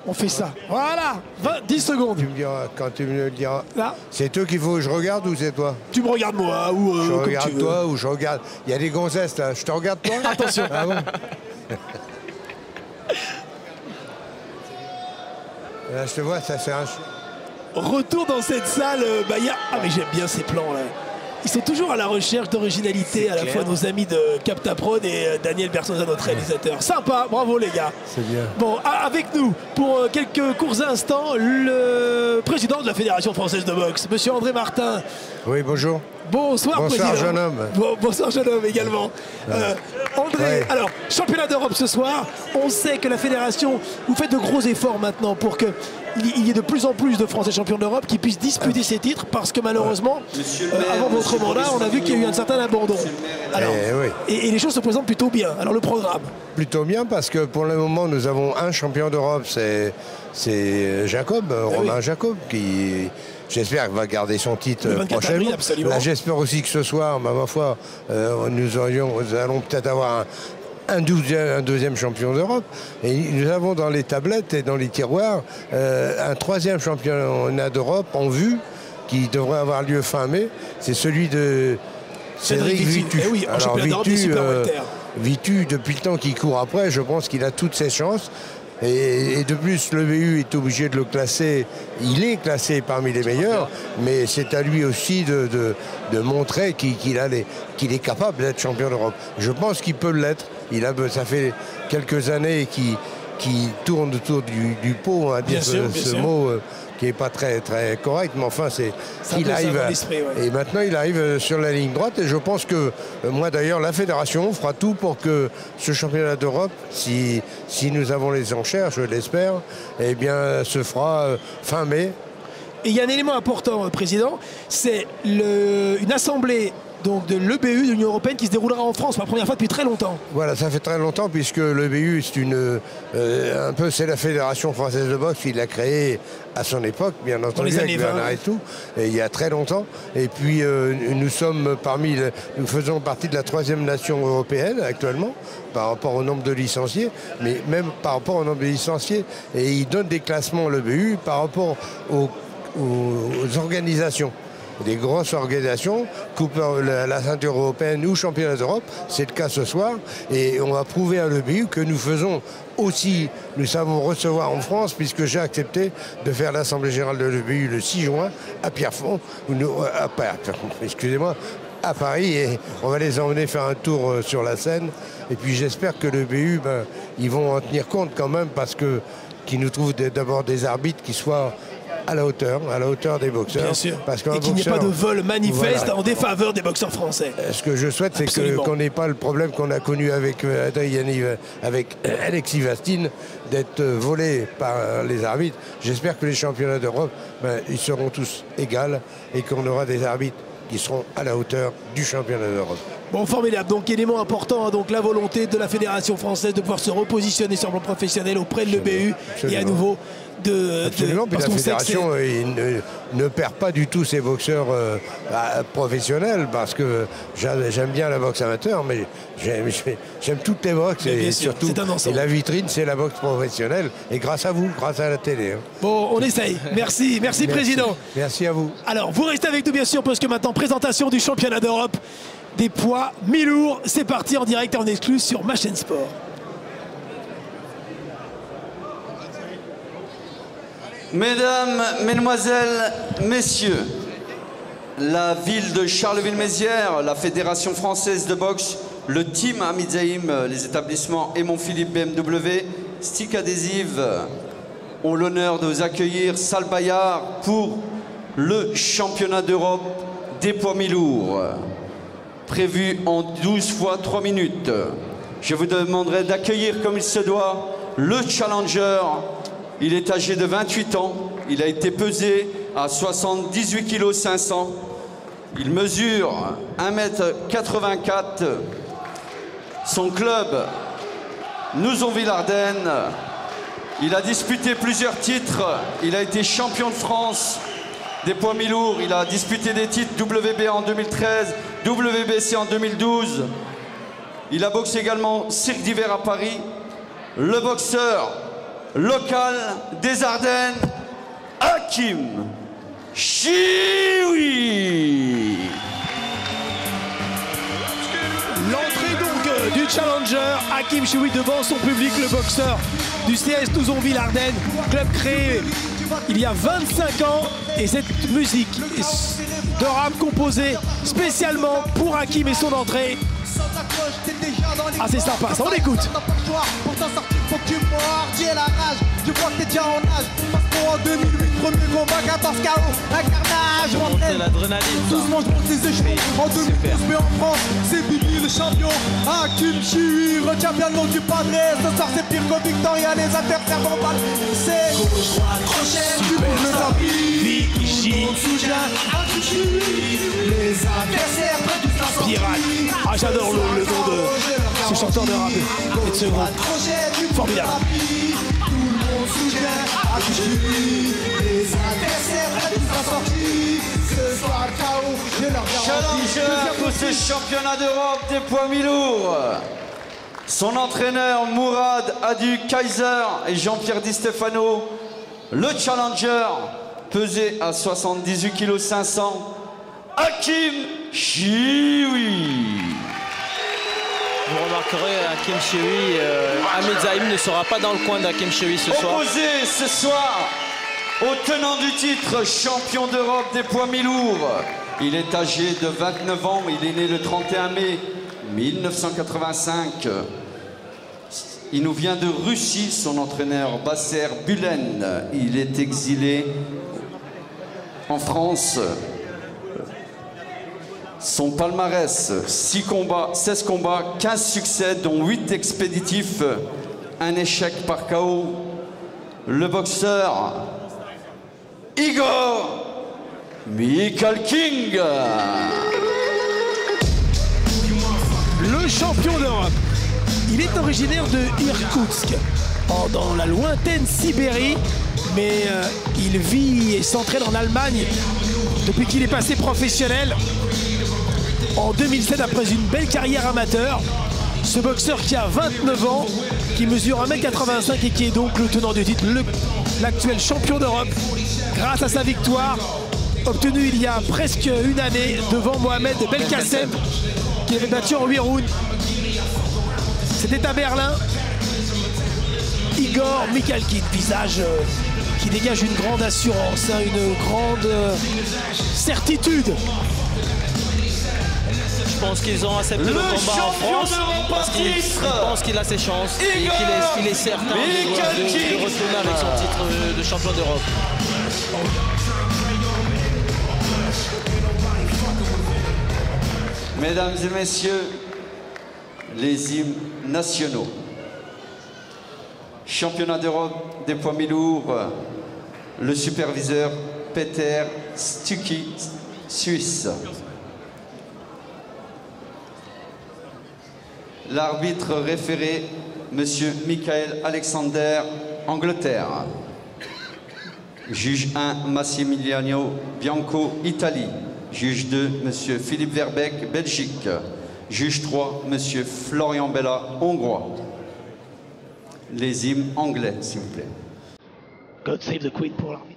On fait ça. Voilà, 10 secondes. Tu me diras, quand tu me le diras. C'est toi qu'il faut que je regarde ou c'est toi? Tu me regardes moi ou je comme regarde tu veux. toi ou je regarde. Il y a des gonzesses là. Je te regarde toi? Attention. Ah bon? Là, je te vois, ça c'est un. Retour dans cette salle. Ah mais j'aime bien ces plans là. Ils sont toujours à la recherche d'originalité, à la fois nos amis de Captaprod et Daniel Bersosa, notre réalisateur. Sympa, bravo les gars. C'est bien. Bon, avec nous, pour quelques courts instants, le président de la Fédération française de boxe, monsieur André Martin. Oui, bonjour. Bonsoir, bonsoir président. Jeune homme. Bonsoir jeune homme également. André, alors, championnat d'Europe ce soir. On sait que la fédération, vous faites de gros efforts maintenant pour qu'il y ait de plus en plus de Français champions d'Europe qui puissent disputer ces titres, parce que malheureusement, avant votre mandat, on a vu qu'il y a eu un certain abandon. Alors, et les choses se présentent plutôt bien. Alors le programme? Plutôt bien, parce que pour le moment, nous avons un champion d'Europe, c'est Jacob, Romain Jacob, qui... J'espère qu'il va garder son titre prochainement. Là, j'espère aussi que ce soir, ma foi, nous allons peut-être avoir un deuxième champion d'Europe. Et nous avons dans les tablettes et dans les tiroirs un troisième championnat d'Europe en vue qui devrait avoir lieu fin mai. C'est celui de Cédric Vitu. Eh oui, alors Vitu, depuis le temps qu'il court après, je pense qu'il a toutes ses chances. Et de plus, le BU est obligé de le classer. Il est classé parmi les meilleurs, mais c'est à lui aussi de montrer qu'il est capable d'être champion d'Europe. Je pense qu'il peut l'être. Ça fait quelques années qu'il tourne autour du pot, on va dire ce mot qui n'est pas très correct, mais enfin, il arrive. Et maintenant, il arrive sur la ligne droite. Et je pense que, moi d'ailleurs, la fédération fera tout pour que ce championnat d'Europe, si nous avons les enchères, je l'espère, eh bien, se fera fin mai. Et il y a un élément important, Président, c'est une assemblée donc de l'EBU, de l'Union Européenne, qui se déroulera en France pour la première fois depuis très longtemps. Voilà, ça fait très longtemps, puisque l'EBU, c'est la Fédération Française de Boxe, il l'a créée à son époque, bien entendu, avec Bernard et tout, et il y a très longtemps. Et puis, nous faisons partie de la 3e nation européenne actuellement, par rapport au nombre de licenciés, mais même par rapport au nombre de licenciés. Et il donne des classements, l'EBU, par rapport aux organisations. Des grosses organisations, la ceinture européenne ou championnat d'Europe, c'est le cas ce soir, et on va prouver à l'EBU que nous faisons aussi, nous savons recevoir en France, puisque j'ai accepté de faire l'Assemblée Générale de l'EBU le 6 juin à Pierrefonds, à Paris, et on va les emmener faire un tour sur la Seine, et puis j'espère que l'EBU, ils vont en tenir compte quand même, parce qu'ils nous trouvent d'abord des arbitres qui soient à la hauteur des boxeurs. Bien sûr. Et qu'il n'y ait pas de vol manifeste en défaveur des boxeurs français. Ce que je souhaite, c'est qu'on n'ait pas le problème qu'on a connu avec Alexis Vastine, d'être volé par les arbitres. J'espère que les championnats d'Europe, ils seront tous égaux et qu'on aura des arbitres qui seront à la hauteur du championnat d'Europe. Bon, formidable. Donc, élément important, donc la volonté de la Fédération française de pouvoir se repositionner sur le plan professionnel auprès de l'EBU et à nouveau Absolument, puis la fédération ne perd pas du tout ses boxeurs professionnels, parce que j'aime bien la boxe amateur, mais j'aime toutes les boxes, et surtout la vitrine, c'est la boxe professionnelle, et grâce à vous, grâce à la télé. Bon, on essaye. Merci, Président. Merci à vous. Alors, vous restez avec nous, bien sûr, parce que maintenant, présentation du championnat d'Europe des poids mi-lourds. C'est parti en direct et en exclu sur ma chaîne Sport. Mesdames, Mesdemoiselles, Messieurs, la ville de Charleville-Mézières, la Fédération française de boxe, le team Hamid-Zaïm, les établissements Aimon Philippe BMW, Stick Adhésive ont l'honneur de vous accueillir, Salle Bayard, pour le championnat d'Europe des poids mi-lourds, prévu en 12 fois 3 minutes. Je vous demanderai d'accueillir comme il se doit le challenger. Il est âgé de 28 ans, il a été pesé à 78 kg 500. Il mesure 1,84 m. Son club, Nouzonville-Ardennes. Il a disputé plusieurs titres. Il a été champion de France des poids mi-lourds. Il a disputé des titres WBA en 2013, WBC en 2012. Il a boxé également Cirque d'hiver à Paris. Le boxeur local des Ardennes, Hakim Chioui. L'entrée donc du challenger Hakim Chioui devant son public, le boxeur du CS Touzonville-Ardennes, club créé il y a 25 ans. Et cette musique de rap composée spécialement pour Hakim et son entrée. Ah, c'est sympa, ça, on écoute. Pour t'en sortir, faut que tu mordies la rage. Tu vois que t'es déjà en âge. Parce qu'en 2008, premier combat, 14 KO. Un carnage, on entraîne. L'adrénaline. Doucement, je monte les échelons. En 2012, mais en France, c'est Bibi le champion. Hakim Chioui, retiens bien le nom du padré. Ce soir, c'est pire que Victoria, les adversaires vont mal. C'est gauche, droite, crochet, tu bouges le tapis. On se souvient, Hakim Chioui. Les adversaires prennent toute la sortie. Pirate. Ah, j'adore le nom de ce chanteur de rap et de ce groupe. Formidable. Tout le monde soutient Hakim Chioui. Les adversaires prennent toute la sortie. Ce soir, KO, je leur garantis. Challenger pour ce championnat d'Europe des poids mi-lourds. Son entraîneur Mourad Adu Kaiser et Jean-Pierre Di Stefano. Le challenger pesé à 78 kg 500. Hakim Chioui. Vous remarquerez, Hakim Chioui, Ahmed Zaïm ne sera pas dans le coin d'Hakim Chioui ce soir. Opposé ce soir au tenant du titre, champion d'Europe des poids mi-lourds. Il est âgé de 29 ans, il est né le 31 mai 1985. Il nous vient de Russie, son entraîneur Basser Bulen. Il est exilé en France. Son palmarès, 6 combats, 16 combats, 15 succès, dont 8 expéditifs, un échec par KO. Le boxeur Igor Mikhalkin. Le champion d'Europe. Il est originaire de Irkoutsk, dans la lointaine Sibérie, mais il vit et s'entraîne en Allemagne depuis qu'il est passé professionnel. En 2007, après une belle carrière amateur, ce boxeur qui a 29 ans, qui mesure 1m85 et qui est donc le tenant du titre, l'actuel champion d'Europe, grâce à sa victoire obtenue il y a presque une année devant Mohamed Belkacem, qui avait battu en 8 rounds. C'était à Berlin. Igor Mikhalkin, visage qui dégage une grande assurance, une grande certitude. Je pense qu'ils ont accepté le combat en France parce qu'ils pensent qu'il a ses chances et qu'il est certain de retourner avec son titre de champion d'Europe. Mesdames et messieurs, les hymnes nationaux. Championnat d'Europe des poids mi-lourds, le superviseur Peter Stucky, Suisse. L'arbitre référé, Monsieur Michael Alexander, Angleterre. Juge 1, Massimiliano Bianco, Italie. Juge 2, Monsieur Philippe Verbeek, Belgique. Juge 3, Monsieur Florian Bella, Hongrois. Les hymnes anglais, s'il vous plaît. God save the Queen pour l'arbitre.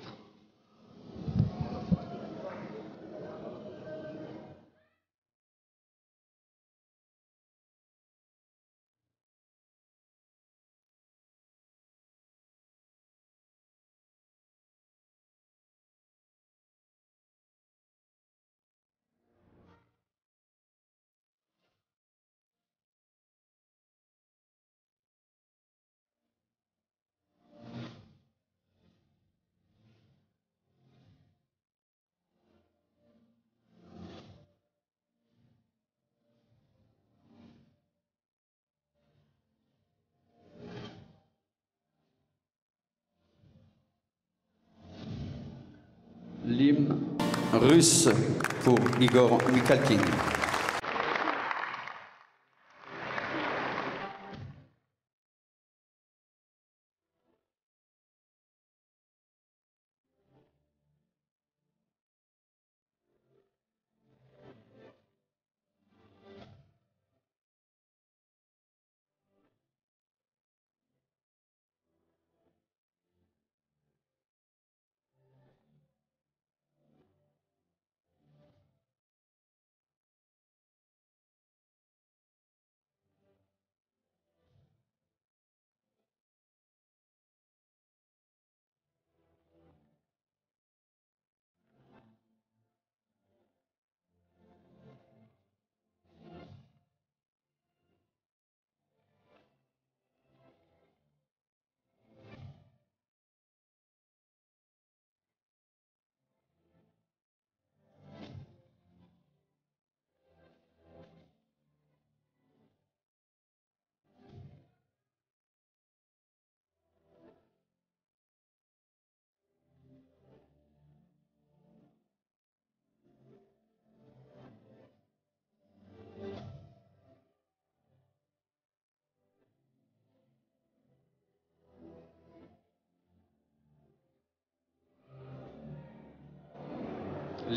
L'hymne russe pour Igor Mikhalkin.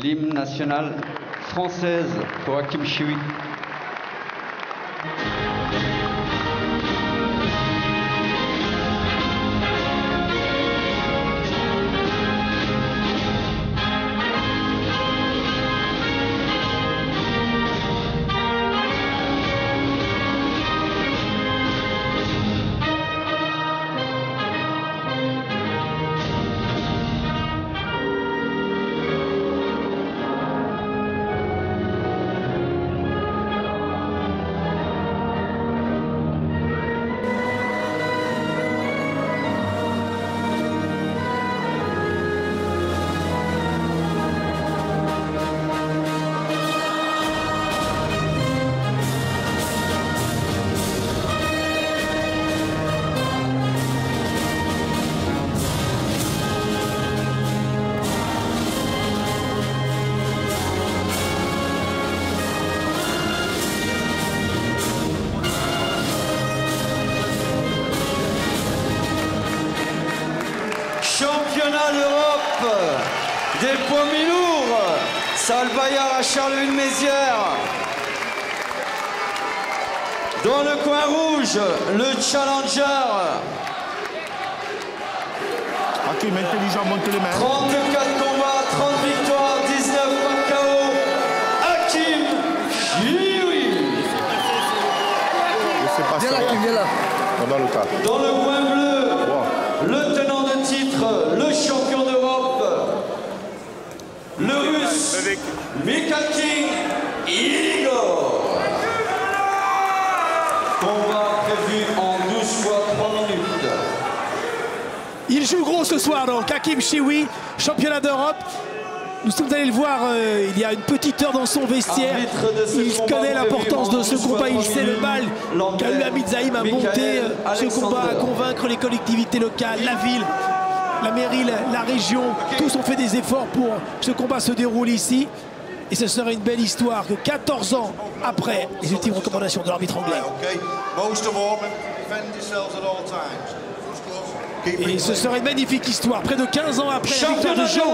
l'hymne national française pour Hakim Chioui. Championnat d'Europe des poids mi-lourds, Salle Bayard à Charleville-Mézières. Dans le coin rouge, le challenger. Hakim, intelligent, monte les mains. 34 combats, 30 victoires, 19 par KO. Hakim Chioui. Laissez passer. Viens là, Hakim, viens là. Dans le cas. Dans le coin bleu, le tenant de titre, le champion d'Europe, le russe Mikhalkin Igor. Combat prévu en 12 fois 3 minutes. Il joue gros ce soir donc, Hakim Chioui, championnat d'Europe. Nous sommes allés le voir il y a une petite heure dans son vestiaire. Il connaît l'importance de ce combat, il sait le mal qu'a eu Hamid Zaïm à monter ce combat, à convaincre les collectivités locales, la ville, la mairie, la région. Tous ont fait des efforts pour que ce combat se déroule ici. Et ce serait une belle histoire que 14 ans après les ultimes recommandations de l'arbitre anglais. Et ce serait une magnifique histoire, près de 15 ans après la victoire de Joe.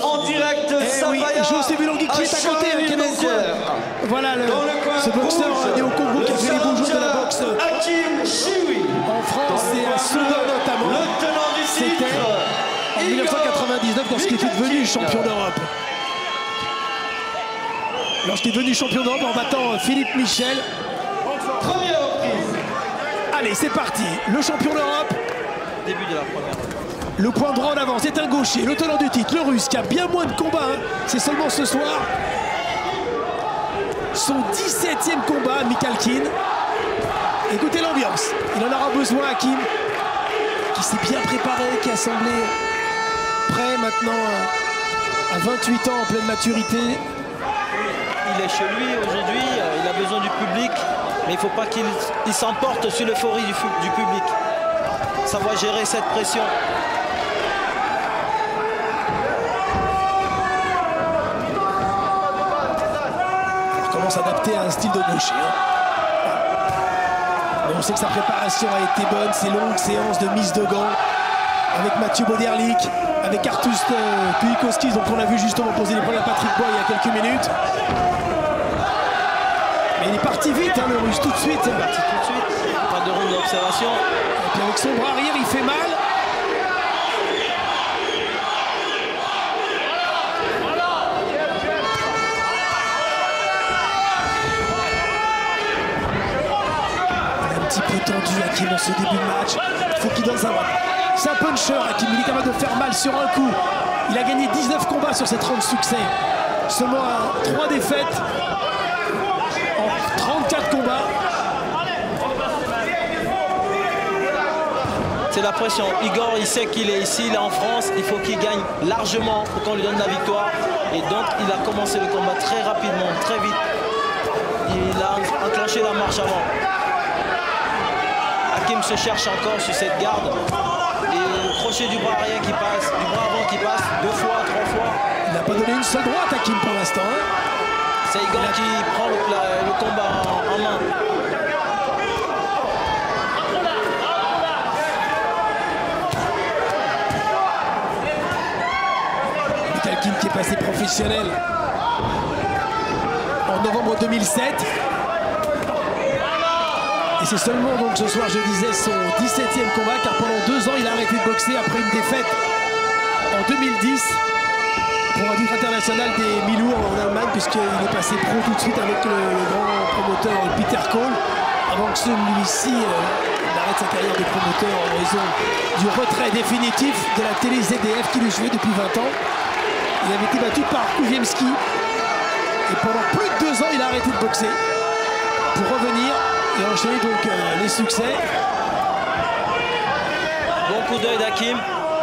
En direct, oui, Joe Sebulangui qui est à côté, qui est dans le coin. Voilà ce boxeur né au Congo qui a fait les beaux jours de la boxe Hakim Chioui. en France et à Soudan notamment. C'était en 1999 lorsqu'il était devenu champion d'Europe. Lorsqu'il est devenu champion d'Europe en battant Philippe Michel. Première reprise. Allez, c'est parti. Le champion d'Europe. Début de la première. Le point droit en avant, c'est un gaucher, le tenant du titre, le russe, qui a bien moins de combats. C'est seulement ce soir. Son 17e combat, Mikhalkin. Écoutez l'ambiance. Il en aura besoin, Hakim, qui s'est bien préparé, qui a semblé prêt maintenant à 28 ans en pleine maturité. Il est chez lui aujourd'hui, il a besoin du public, mais il ne faut pas qu'il s'emporte sur l'euphorie du public. Savoir gérer cette pression. Il commence à s'adapter à un style de gaucher. Mais on sait que sa préparation a été bonne, ces longues séances de mise de gants avec Mathieu Boderlik, avec Artus Puikowski, donc on a vu justement poser les problèmes à Patrick Boy il y a quelques minutes. Mais il est parti vite, le russe, tout de suite. Il est parti tout de suite, pas de ronde d'observation. Et puis avec son bras arrière, il fait mal. Il est un petit peu tendu, Hakim, dans ce début de match. Il faut qu'il donne un... C'est un puncher, Hakim, il est capable de faire mal sur un coup. Il a gagné 19 combats sur ses 30 succès. Seulement 3 défaites en 34 combats. C'est la pression. Igor, il sait qu'il est ici, il est en France. Il faut qu'il gagne largement pour qu'on lui donne la victoire. Et donc, il a commencé le combat très rapidement, très vite. Il a enclenché la marche avant. Hakim se cherche encore sur cette garde. Et le crochet du bras arrière qui passe, du bras avant qui passe, 2 fois, 3 fois. Il n'a pas donné une seule droite, Hakim, pour l'instant. C'est Igor qui prend le combat en main. Hakim qui est passé professionnel en novembre 2007. Et c'est seulement donc ce soir, je disais, son 17e combat, car pendant 2 ans, il a arrêté de boxer après une défaite en 2010 pour un titre international des mi-lourds en Allemagne, puisqu'il est passé pro tout de suite avec le grand promoteur Peter Cole, avant que celui-ci arrête sa carrière de promoteur en raison du retrait définitif de la télé ZDF qui le jouait depuis 20 ans. Il avait été battu par Kuziemski et pendant plus de 2 ans, il a arrêté de boxer pour revenir et enchaîner donc les succès. Bon coup d'œil d'Hakim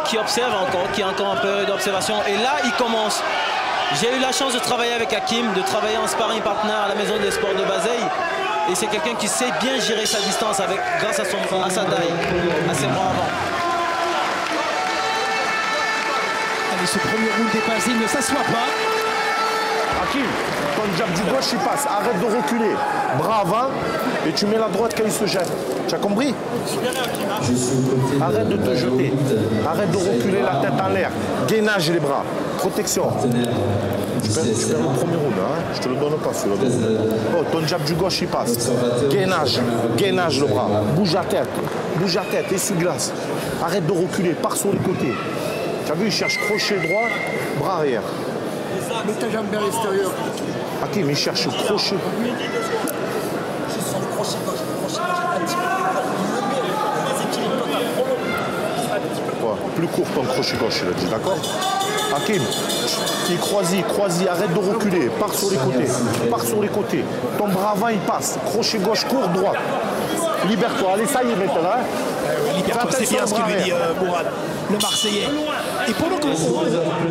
qui observe encore, qui a encore un peu d'observation. Et là, il commence. J'ai eu la chance de travailler avec Hakim, de travailler en sparring partner à la Maison des Sports de Bazeilles. Et c'est quelqu'un qui sait bien gérer sa distance grâce à sa taille, à ses bras avant. Allez, ce premier round dépassé, il ne s'assoit pas. Hakim, ton jab du gauche, il passe. Arrête de reculer. Bras avant et tu mets la droite quand il se jette. Tu as compris? Arrête de te jeter. Arrête de reculer la tête en l'air. Gainage les bras. Protection. Tu perds le premier round, hein? Je te le donne pas celui-là. Oh, ton jab du gauche, il passe. Gainage. Gainage le bras. Bouge la tête. Bouge la tête. Essuie-glace. Arrête de reculer. Pars sur les côtés. Tu as vu, il cherche crochet droit, bras arrière. Mets ta jambe vers l'extérieur. Hakim, il cherche crochet. Ouais, plus court ton crochet gauche, il a dit, d'accord? Hakim, qui croisis, arrête de reculer, pars sur les côtés, pars sur les côtés. Ton bras avant, il passe, crochet gauche, court, droite. Libère-toi, allez, ça y est maintenant. Libère-toi, c'est bien ce que lui dit Mourad, le Marseillais. Et pendant qu'on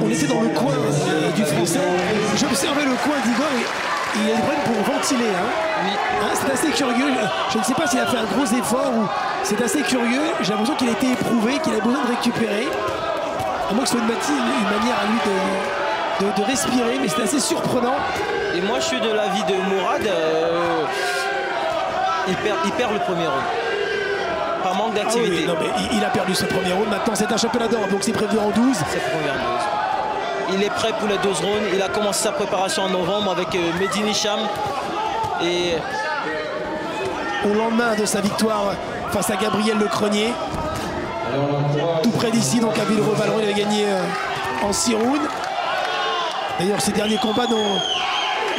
était dans le coin du Français, j'observais le coin d'Igor et il a des problèmes pour ventiler. C'est assez curieux. Je ne sais pas s'il a fait un gros effort ou c'est assez curieux. J'ai l'impression qu'il a été éprouvé, qu'il a besoin de récupérer. À moins que ce soit une manière à lui de respirer, mais c'est assez surprenant. Et moi, je suis de l'avis de Mourad. Il perd le premier round. Par manque d'activité. Ah oui, il a perdu ce premier round. Maintenant, c'est un championnat d'Europe, donc c'est prévu en 12. C'est prévu en 12. Il est prêt pour les 12 rounds. Il a commencé sa préparation en novembre avec Mehdi Nicham. Et au lendemain de sa victoire face à Gabriel Lecrenier, tout près d'ici, donc à Villeroy-Valeron, il avait gagné en 6 rounds. D'ailleurs, ses derniers combats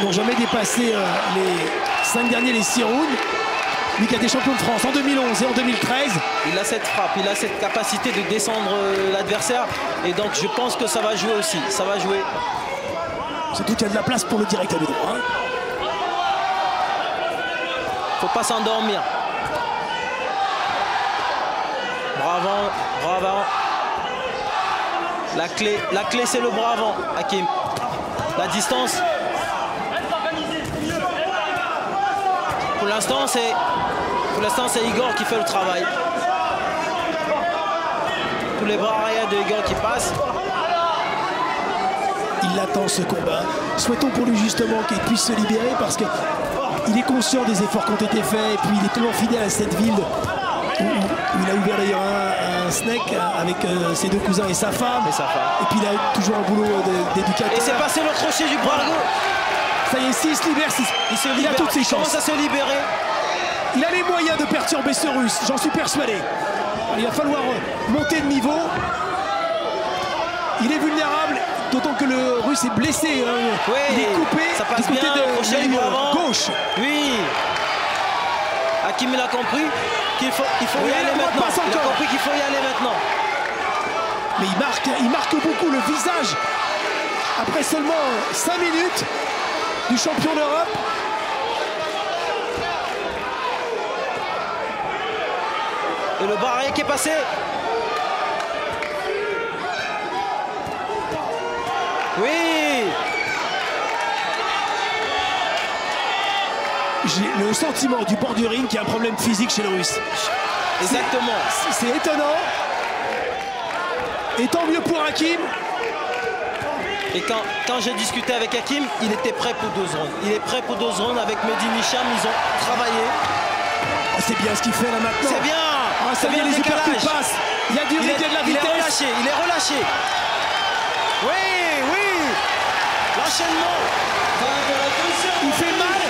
n'ont jamais dépassé les 5 derniers, les 6 rounds. Lui qui a été champion de France en 2011 et en 2013. Il a cette frappe, il a cette capacité de descendre l'adversaire. Et donc je pense que ça va jouer aussi. Ça va jouer. Surtout qu'il y a de la place pour le direct à lui droit. Faut pas s'endormir. Bras avant. La clé c'est le bras avant, Hakim. La distance. Pour l'instant, c'est Igor qui fait le travail. Tous les bras arrière de Igor qui passent. Il attend ce combat. Souhaitons pour lui justement qu'il puisse se libérer parce qu'il est conscient des efforts qui ont été faits et puis il est tellement fidèle à cette ville où il a ouvert d'ailleurs un snack avec ses 2 cousins et sa femme. Et puis il a toujours un boulot d'éducateur. Et c'est passé le crochet du bras. Voilà. Ça y est, s'il se libère, il a toutes ses chances. Il commence à se libérer. Il a les moyens de perturber ce Russe, j'en suis persuadé. Il va falloir monter de niveau. Il est vulnérable, d'autant que le Russe est blessé. Oui, il est coupé ça passe du côté bien, de l'œil gauche. Oui. Hakim, il a compris qu'il faut y aller maintenant. Il a compris qu'il faut y aller maintenant. Mais il marque beaucoup le visage. Après seulement 5 minutes du champion d'Europe. Et le barré qui est passé. Oui. J'ai le sentiment du bord du ring qu'il y a un problème physique chez le Russe. Exactement. C'est étonnant. Et tant mieux pour Hakim. Et quand j'ai discuté avec Hakim, il était prêt pour 12 rounds. Il est prêt pour 12 rounds avec Mehdi Nicham. Ils ont travaillé. Oh, c'est bien ce qu'il fait là maintenant. C'est bien. C'est bien les uppercuts passent. Il y a du rythme, il y a de la vitesse. Il est relâché. Oui. l'enchaînement. Il fait mal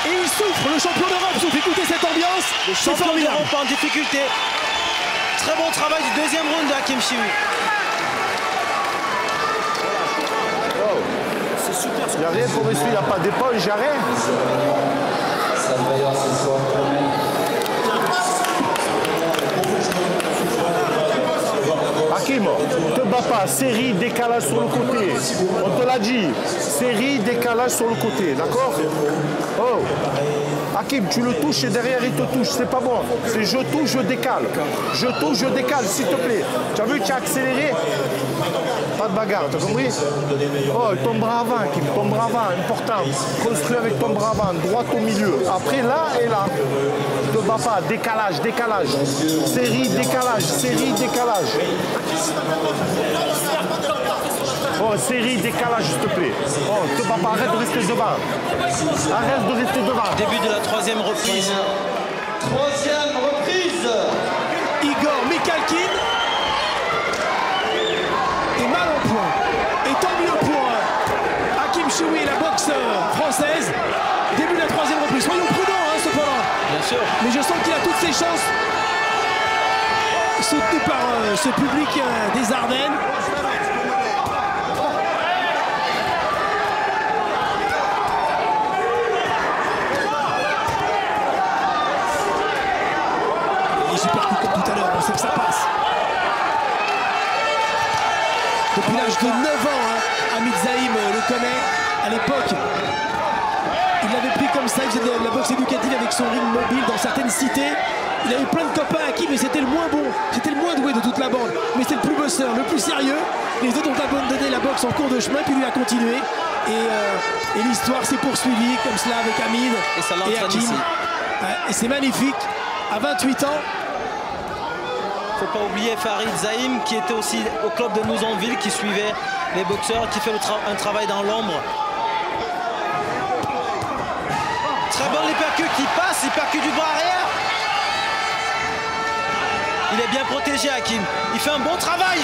et il souffre. Le champion d'Europe souffre. Écoutez cette ambiance. Le champion d'Europe en difficulté. Très bon travail du deuxième round de Hakim Chiwi. C'est super. Il n'y a rien pour ici, il n'y a pas d'épaule, il n'y a rien. Hakim, te bats pas, série, décalage sur le côté. On te l'a dit, série, décalage sur le côté, d'accord? Oh, Hakim, tu le touches et derrière il te touche, c'est pas bon. C'est je touche, je décale. Je touche, je décale, s'il te plaît. Tu as vu, tu as accéléré? Pas de bagarre, t'as compris? Oh, ton bras avant, Hakim, ton bras avant, important. Construis avec ton bras avant, droite au milieu. Après, là et là. Ne te bats pas, décalage, décalage. Série, décalage, série, décalage. Oh, série, décalage, s'il te plaît. Oh, te bats pas, arrête de rester devant. Arrête de rester devant. Début de la troisième reprise. Troisième reprise. Igor Mikhalkin est mal en point. Et tant mieux pour Hakim Chiwi et la boxe française. Début de la troisième reprise. Soyons prudents, hein, cependant. Bien sûr. Mais je sens qu'il a toutes ses chances. Soutenu par ce public des Ardennes. Les super coups comme tout à l'heure, on sait que ça passe. Depuis l'âge de 9 ans, hein, Hamid Zaïm le connaît. À l'époque, il l'avait pris comme ça, il faisait de la boxe éducative avec son ring mobile dans certaines cités. Il avait plein de copains à qui, mais c'était le moins bon, c'était le moins doué de toute la bande. Mais c'était le plus bosseur, le plus sérieux. Les autres ont abandonné la boxe en cours de chemin, puis lui a continué. Et l'histoire s'est poursuivie comme cela avec Hamid et Hakim. Et c'est magnifique. À 28 ans. Faut pas oublier Farid Zaïm qui était aussi au club de Nouzonville, qui suivait les boxeurs, qui fait un travail dans l'ombre. Très bon l'hypercute qui passe, l'hypercute du bras arrière. Il est bien protégé, Hakim. Il fait un bon travail,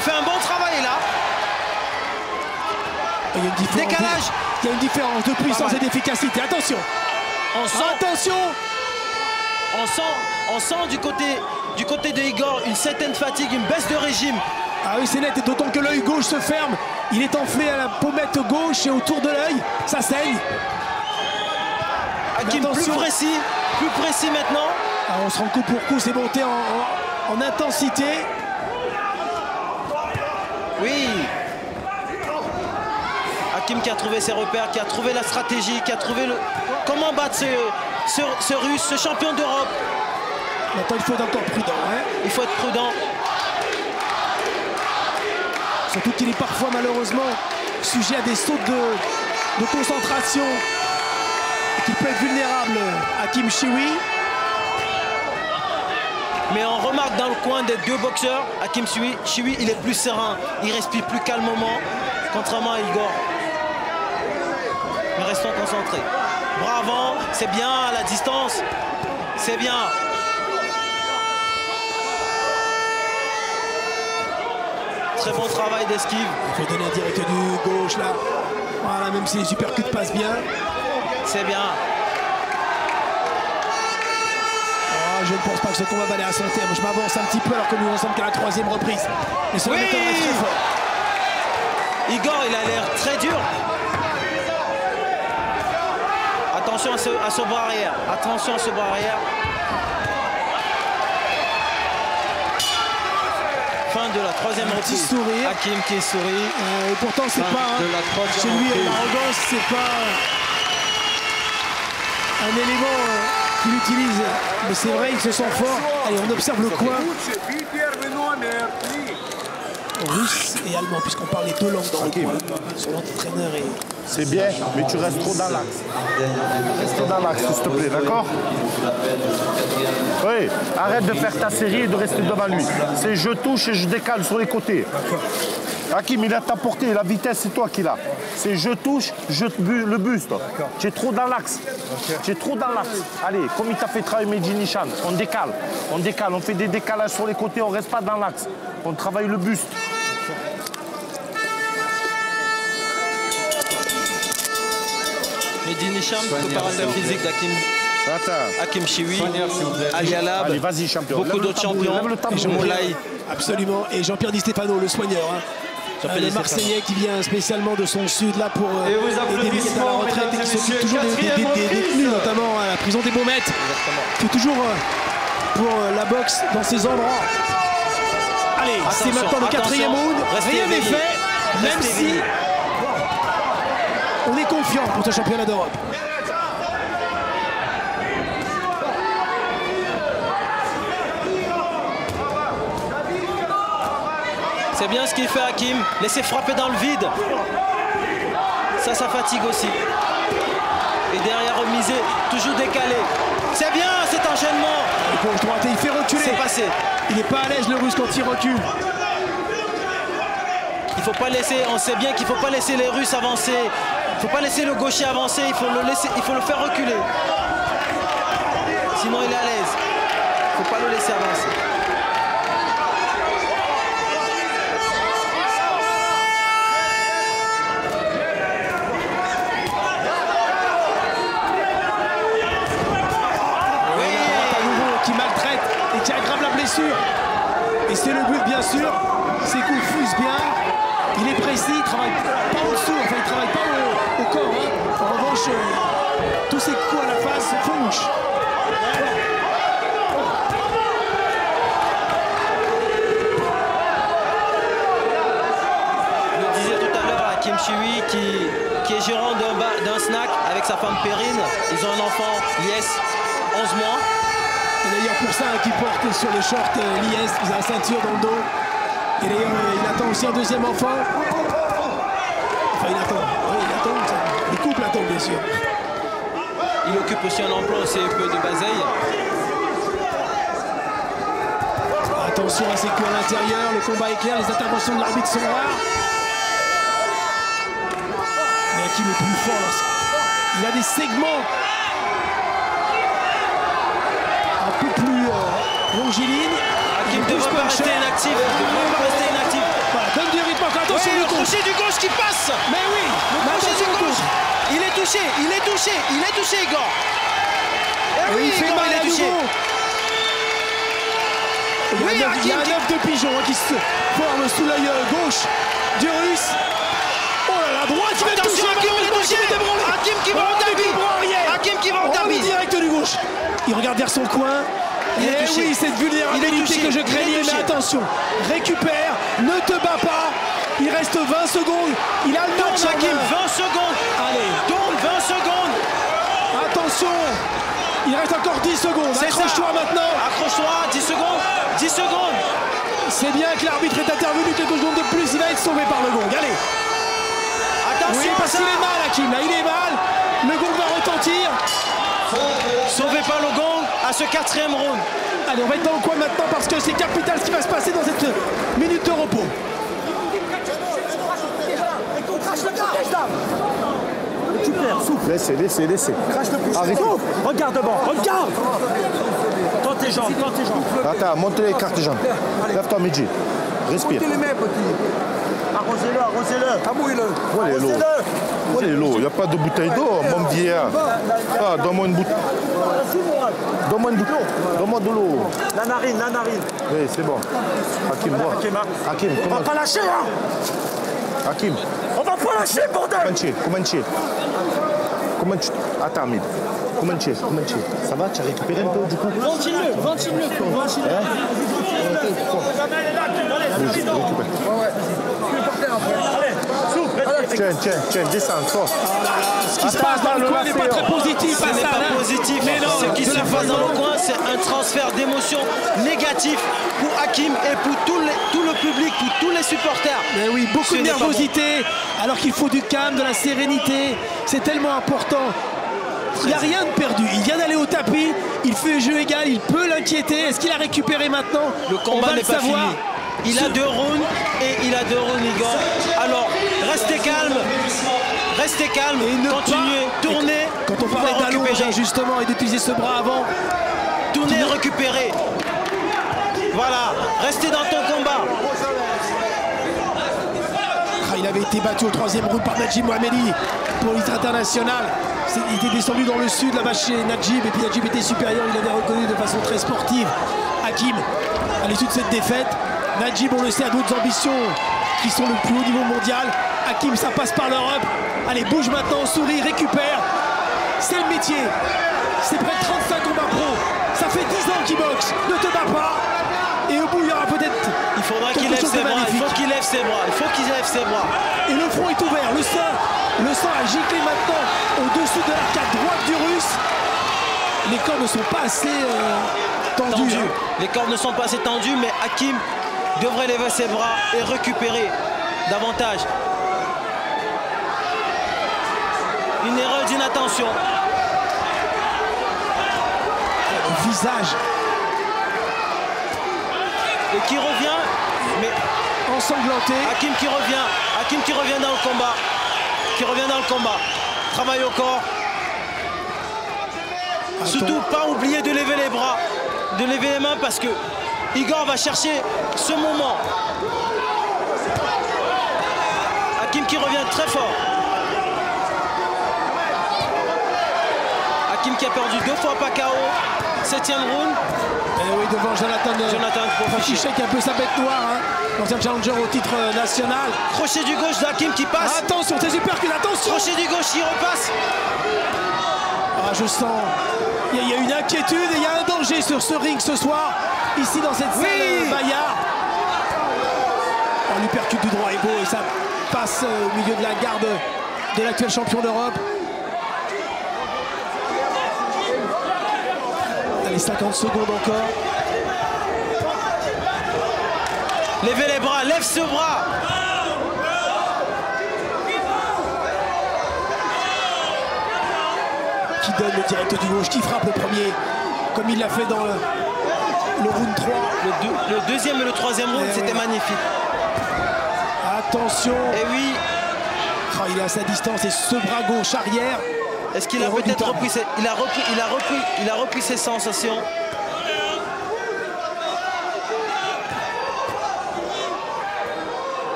là. Il y a une différence. Décalage. Il y a une différence de puissance et d'efficacité. Attention. Attention. On sent du côté de Igor une certaine fatigue, une baisse de régime. Ah oui, c'est net, et d'autant que l'œil gauche se ferme. Il est enflé à la pommette gauche et autour de l'œil. Ça saigne. Hakim plus précis maintenant. Ah, on se rend coup pour coup, c'est monté en intensité. Oui. Hakim qui a trouvé ses repères, qui a trouvé la stratégie, qui a trouvé comment battre ce Russe, ce champion d'Europe. Maintenant, il faut être encore prudent. Hein. Il faut être prudent. Surtout qu'il est parfois, malheureusement, sujet à des sautes de concentration. Et qu'il peut être vulnérable, Hakim Chiwi. Mais on remarque dans le coin des deux boxeurs, Hakim Chiwi, il est plus serein. Il respire plus calmement, contrairement à Igor. Mais restons concentrés. Bras avant, c'est bien à la distance. C'est bien. Très bon travail d'esquive. Il faut donner un direct du gauche là. Voilà, même si les supercuts passent bien. C'est bien. Oh, je ne pense pas que ce combat va aller à son terme. Je m'avance un petit peu alors que nous en sommes qu'à la troisième reprise. Mais cela m'étonnerait très fort. Igor, il a l'air très dur. Attention à ce bras arrière. Attention à ce bras arrière. Fin de la troisième reprise. Sourire. Hakim qui sourit. Et pourtant, c'est pas. Chez lui, l'arrogance, c'est pas un élément qu'il utilise. Mais c'est vrai, il se sent fort. Allez, on observe le coin. Russe et allemand, puisqu'on parle les deux langues dans le coin. Son entraîneur est. C'est bien, mais tu restes trop dans l'axe. Reste dans l'axe, s'il te plaît, d'accord? Oui, arrête de faire ta série et de rester devant lui. C'est je touche et je décale sur les côtés. Hakim, il a ta portée, la vitesse, c'est toi qui l'as. C'est je touche, le buste. Tu es trop dans l'axe. Tu es trop dans l'axe. Allez, comme il t'a fait travailler Medji Nishan, on décale, on fait des décalages sur les côtés, on reste pas dans l'axe. On travaille le buste. Mehdi Nicham, préparateur physique d'Hakim Chiwi, Ali Alab, allez, vas-y, champion. Beaucoup d'autres champions, Moulay. Absolument, et Jean-Pierre Di Stefano, le soigneur. Le Marseillais qui vient spécialement de son sud là pour aider les à la retraite et qui s'occupe toujours des détenus, notamment à la prison des Baumettes, qui est toujours pour la boxe dans ces endroits. Allez, c'est maintenant le 4e round, rien n'est fait, même si on est confiant pour ce championnat d'Europe. C'est bien ce qu'il fait Hakim, laisser frapper dans le vide. Ça fatigue aussi. Et derrière remiser, toujours décalé. C'est bien cet enchaînement. Gauche droite et il fait reculer. C'est passé. Il n'est pas à l'aise le Russe quand il recule. Il faut pas laisser, on sait bien qu'il ne faut pas laisser les Russes avancer. Il ne faut pas laisser le gaucher avancer, il faut le faire reculer. Sinon il est à l'aise. Il ne faut pas le laisser avancer. Qui aggrave la blessure. Et c'est le but, bien sûr. Ses coups fusent bien. Il est précis, il travaille pas en dessous, enfin il travaille pas au corps. Hein. En revanche, tous ses coups à la face fouchent. Je le disais tout à l'heure à Hakim Chiwi qui est gérant d'un snack avec sa femme Perrine. Ils ont un enfant, Lies, 11 mois. C'est d'ailleurs pour ça qu'il porte sur le short Lies, il a la ceinture dans le dos. Et d'ailleurs, il attend aussi un deuxième enfant. Enfin, il attend. Oui, il attend. Le couple attend, bien sûr. Il occupe aussi un emploi au CEP de Bazeille. Attention à ses coups à l'intérieur. Le combat est clair. Les interventions de l'arbitre sont rares. Mais Hakim est plus fort. Il a des segments un peu plus longiligne. Hakim ne devrait pas rester inactif. Voilà, donne du rythme. Attention, le crochet du gauche qui passe. Mais oui, le crochet du gauche. Il est touché, Igor. Et oui, il fait mal, il est touché. Il y a un œuf de pigeon qui se forme sous l'œil gauche du Russe. Oh là là, droite, il va toucher. Hakim qui va en tapis. Hakim qui va en tapis. Direct du gauche. Il regarde vers son coin. Et oui, cette vulnérabilité que je craignais, mais attention, récupère, ne te bats pas. Il reste 20 secondes. Il a le match, Hakim, 20 secondes. Allez, tourne 20 secondes. Attention, il reste encore 10 secondes. Accroche-toi maintenant. Accroche-toi, 10 secondes. 10 secondes. C'est bien que l'arbitre est intervenu quelques secondes de plus. Il va être sauvé par le gong. Allez. Attention, oui, parce qu'il est mal, Hakim. Là, il est mal. Le gong va retentir. Sauvé par le gong à ce 4e round. Allez, on va être dans le coin maintenant parce que c'est capital ce qui va se passer dans cette minute de repos. Laissez. Arrête. Regarde devant, regarde. Tends tes jambes. Attends, monte les cartes de jambes. Lève-toi, Mehdi. Respire. Montez les mains, petit. Arrosez-le. Abouille-le. Où est l'eau? Il n'y a pas de bouteille d'eau, mon vieillard. Ah, donne-moi une bouteille. Donne-moi de l'eau. La narine. Oui, c'est bon. Hakim, bois. Hakim, On va pas lâcher, hein. Hakim. On va pas lâcher, bordel. Comment tu... Attends, Mid. Comment tu es? Ça va? Tu as récupéré un peu du coup? Ventile-le. Tiens, descends, force. Ce qui se passe dans le coin n'est pas très positif. Ce n'est pas positif. Ce qui se passe dans le coin, c'est un transfert d'émotions négatif pour Hakim et pour tout le public, pour tous les supporters. Mais oui, beaucoup de nervosité, alors qu'il faut du calme, de la sérénité. C'est tellement important. Il n'y a rien de perdu. Il vient d'aller au tapis, il fait jeu égal, il peut l'inquiéter. Est-ce qu'il a récupéré maintenant? Le combat n'est pas fini. Il a 2 rounds et il a 2 rounds, Igor. Alors, restez calme, et continuez, tournez. Quand on parlait d'allonge, justement, et d'utiliser ce bras avant. Tournez, récupérez. Voilà, restez dans ton combat. Il avait été battu au 3e round par Nadjim Mohamedi pour le titre international. Il était descendu dans le sud, là-bas chez Najib, et puis Najib était supérieur, il avait reconnu de façon très sportive Hakim à l'issue de cette défaite. Najib, on le sait, a d'autres ambitions qui sont le plus haut niveau mondial. Hakim, ça passe par l'Europe. Allez, bouge maintenant, souris, récupère. C'est le métier. C'est près de 35 combats pro. Ça fait 10 ans qu'il boxe. Ne te bats pas. Et au bout, il y aura peut-être. Il faudra qu'il lève ses bras. Il faut qu'il lève ses bras. Il faut qu'il lève ses bras. Et le front est ouvert. Le sang a giclé maintenant au-dessus de l'arcade droite du Russe. Les corps ne sont pas assez tendus. Les corps ne sont pas assez tendus, mais Hakim devrait lever ses bras et récupérer davantage. Une erreur d'inattention. Le visage. Et qui revient, mais ensanglanté. Hakim qui revient dans le combat. Travaille au corps. Surtout pas oublier de lever les bras, de lever les mains, parce que Igor va chercher ce moment. Hakim qui revient très fort. Hakim qui a perdu 2 fois par KO. 7e round. Et oui, devant Jonathan Profichek, qui a un peu sa bête noire, hein, l'ancien challenger au titre national. Crochet du gauche d'Hakim qui passe. Attention, c'est super qu'il attention. Crochet du gauche qui repasse. Ah, je sens. Il y a une inquiétude et il y a un danger sur ce ring ce soir, ici dans cette salle Bayard. Oh, l'hypercute du droit est beau et ça passe au milieu de la garde de l'actuel champion d'Europe. Allez, 50 secondes encore. Levez les bras, lève ce bras. Qui donne le direct du gauche, qui frappe le premier, comme il l'a fait dans le round 3. Le deuxième et le troisième round, c'était magnifique. Attention. Et oui. Oh, il est à sa distance et ce bras gauche arrière. Est-ce qu'il a peut-être repris il a repris ses sensations.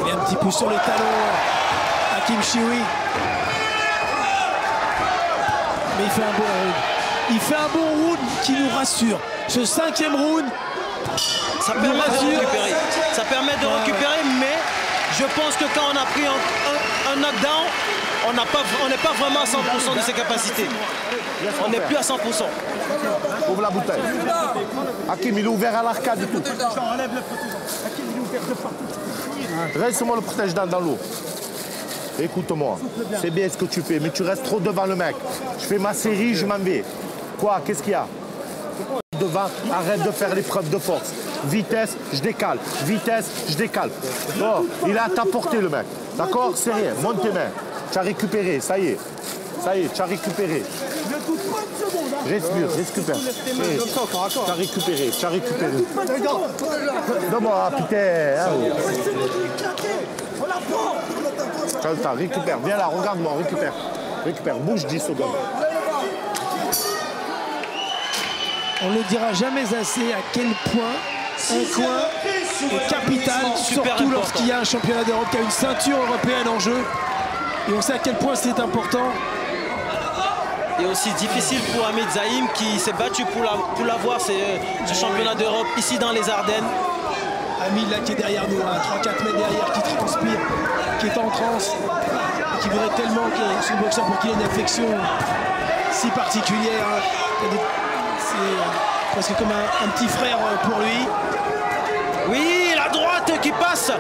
Il est un petit peu sur les talons, Hakim Chihoui. Mais il fait un bon round. Il fait un bon round qui nous rassure. Ce 5e round, ça permet de récupérer. Ça permet de récupérer, mais je pense que quand on a pris un knockdown, on n'est pas vraiment à 100% de ses capacités. On n'est plus à 100%. Ouvre la bouteille. Hakim, il est ouvert à l'arcade et tout. Reste-moi le protège dans l'eau. Écoute-moi, c'est bien ce que tu fais, mais tu restes trop devant le mec. Je fais ma série, je m'en vais. Quoi? Qu'est-ce qu'il y a? Devant, arrête de faire les preuves de force. Vitesse, je décale. Vitesse, je décale. Oh, il est à ta portée, le mec. D'accord? C'est rien. Monte tes mains. Tu as récupéré, ça y est. Ça y est, tu as récupéré. Respire, récupère. Tu as récupéré, tu as récupéré. Donne-moi, putain. Récupère, viens là, regarde-moi, récupère. Récupère, bouge 10 secondes. On ne le dira jamais assez à quel point un coin est capital, surtout lorsqu'il y a un championnat d'Europe qui a une ceinture européenne en jeu. Et on sait à quel point c'est important. Et aussi difficile pour Hamid Zaïm qui s'est battu pour l'avoir, ce championnat d'Europe ici dans les Ardennes. Hamid là qui est derrière nous, à 3-4 mètres derrière, qui transpire, qui est en transe, et qui voudrait tellement que son boxeur, pour qu'il ait une affection si particulière. C'est presque comme un petit frère pour lui. Oui, la droite qui passe.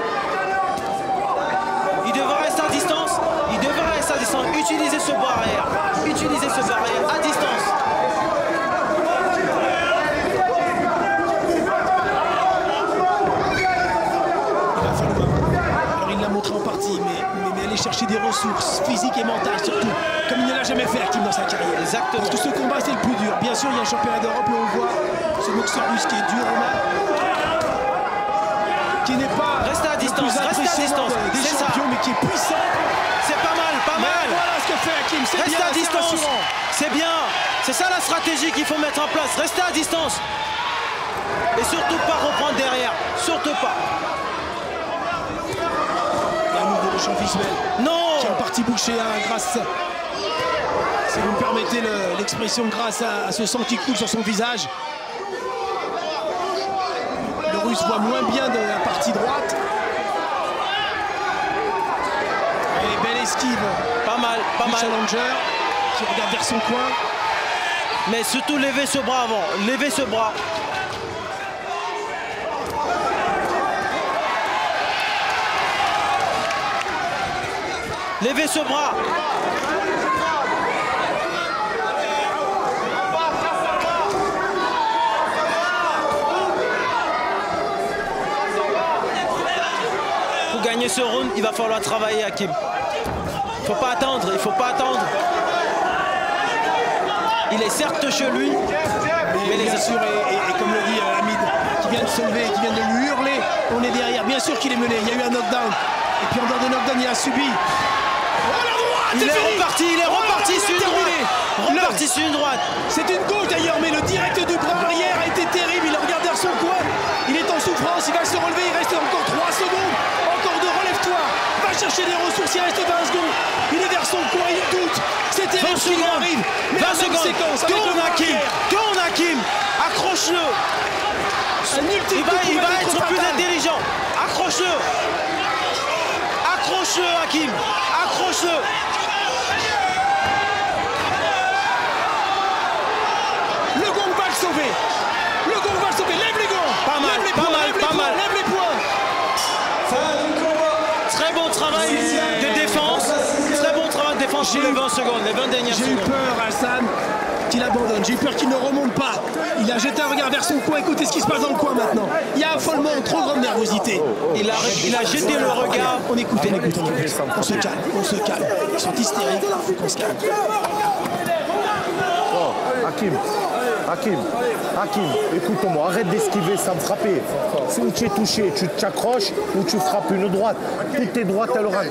Il devrait rester à distance. Il devrait rester à distance. Utiliser ce bras arrière. Utiliser ce bras arrière à distance. Il va falloir. Alors il l'a montré en partie, mais aller chercher des ressources physiques et mentales surtout, comme il ne l'a jamais fait Hakim dans sa carrière. Exactement. Parce que ce combat c'est le plus dur. Bien sûr il y a un championnat d'Europe et on voit ce boxeur russe qui est dur, qui n'est pas restez à distance, restez à distance. Des champions, mais qui est puissant. C'est pas mal, pas mal. Voilà ce que fait Hakim, c'est bien. Restez à distance. C'est bien. C'est ça la stratégie qu'il faut mettre en place. Restez à distance. Et surtout pas reprendre derrière. Surtout pas. Et à nouveau, champ visuel. Non. Qui est en partie bouché grâce, si vous me permettez l'expression, grâce à ce sang qui coule sur son visage. Le Russe voit moins bien de la partie droite. Et belle esquive. Pas mal, pas mal. Challenger qui regarde vers son coin. Mais surtout lever ce bras avant, lever ce bras. Levez ce bras. Pour gagner ce round, il va falloir travailler, Hakim. Il faut pas attendre, il faut pas attendre. Il est certes chez lui, mais bien sûr, et comme le dit Hamid, qui vient de se lever, qui vient de lui hurler, on est derrière. Bien sûr qu'il est mené, il y a eu un knockdown. Et puis en dehors de knockdown, il a subi. Il est reparti sur une droite. Reparti sur une droite. C'est une gauche d'ailleurs, mais le direct du bras arrière a été terrible. Il regarde vers son coin. Il est en souffrance, il va se relever. Il reste encore 3 secondes. Encore 2, relève-toi. Va chercher des ressources, il reste 20 secondes. Il est vers son coin, il doute. C'est terrible ce qui lui arrive. Mais 20 secondes. Tourne Hakim. Accroche-le. Il va être plus intelligent. Accroche-le. Accroche-le, Hakim. Accroche-le. Le gong va le sauver. Le gong va le sauver. Lève les gants. Pas mal. Lève les poings. Très bon travail de défense. Très bon travail de défense sur les 20 secondes, les 20 dernières secondes. J'ai eu peur, Hassan, qu'il abandonne. J'ai eu peur qu'il ne remonte pas. Il a jeté un regard vers son coin. Écoutez ce qui se passe dans le coin maintenant. Il y a affolement, trop grande nervosité. Il a jeté le regard. On écoute. On se calme. Ils sont hystériques. Il faut qu'on se calme. Oh, Hakim, écoute-moi, arrête d'esquiver, ça me frappait. Si tu es touché, tu t'accroches ou tu frappes une droite. Toutes tes droites, elles rentrent. Are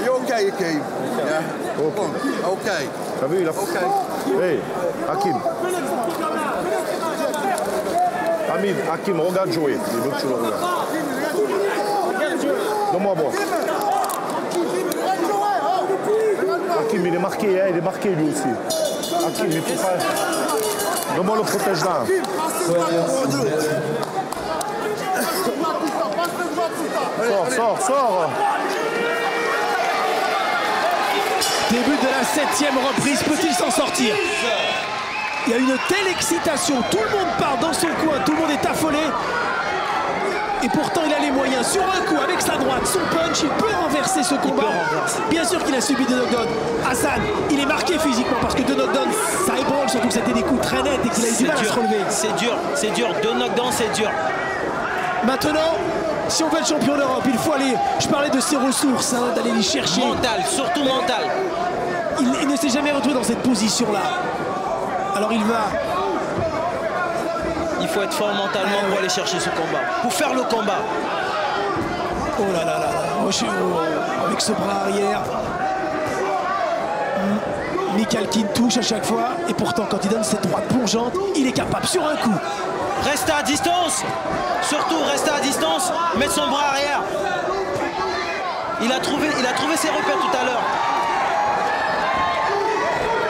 you okay, Hakim? Yeah. Okay. T'as vu, il a... Hey, Hakim, regarde jouer. Il veut que tu le regardes. Donne-moi boire. Hakim, il est marqué lui aussi. Hakim, il faut pas... Donne-moi le protège-là. Sors. Début de la 7e reprise, peut-il s'en sortir? Il y a une telle excitation, tout le monde part dans son coin, tout le monde est affolé. Et pourtant il a les moyens, sur un coup, avec sa droite, son punch, il peut renverser ce combat. Bien sûr qu'il a subi des knockdowns. Hassan, il est marqué physiquement parce que 2 knockdowns, ça ébranle, surtout que c'était des coups très nets et qu'il a eu du mal à se relever. C'est dur, 2 knockdowns, c'est dur. Maintenant, si on veut être champion d'Europe, il faut aller, je parlais de ses ressources, d'aller les chercher. Mental, surtout mental. Il ne s'est jamais retrouvé dans cette position-là. Alors il va... Il faut être fort mentalement pour aller chercher ce combat, pour faire le combat. Oh là là là, moi je suis avec ce bras arrière. Mikhalkin touche à chaque fois et pourtant quand il donne cette droite plongeante, il est capable sur un coup. Reste à distance, surtout reste à distance, mettre son bras arrière. Il a trouvé ses repères tout à l'heure.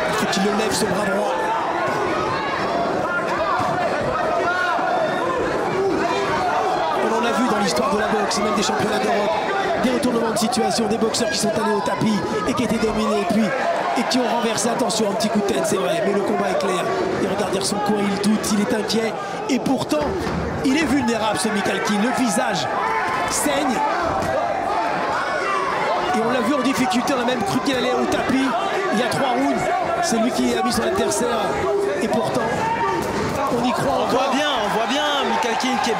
Il faut qu'il le lève ce bras droit. On en a vu dans l'histoire de la boxe et même des championnats d'Europe, des retournements de situation, des boxeurs qui sont allés au tapis et qui étaient dominés et qui ont renversé. Attention, un petit coup de tête, c'est vrai, mais le combat est clair. Il regarde vers son coin, il doute, il est inquiet. Et pourtant, il est vulnérable ce Mikhalkin. Le visage saigne. Et on l'a vu en difficulté, on a même cru qu'il allait au tapis. Il y a 3 rounds, c'est lui qui a mis son adversaire. Et pourtant, on y croit encore. On voit bien Mikhalkin qui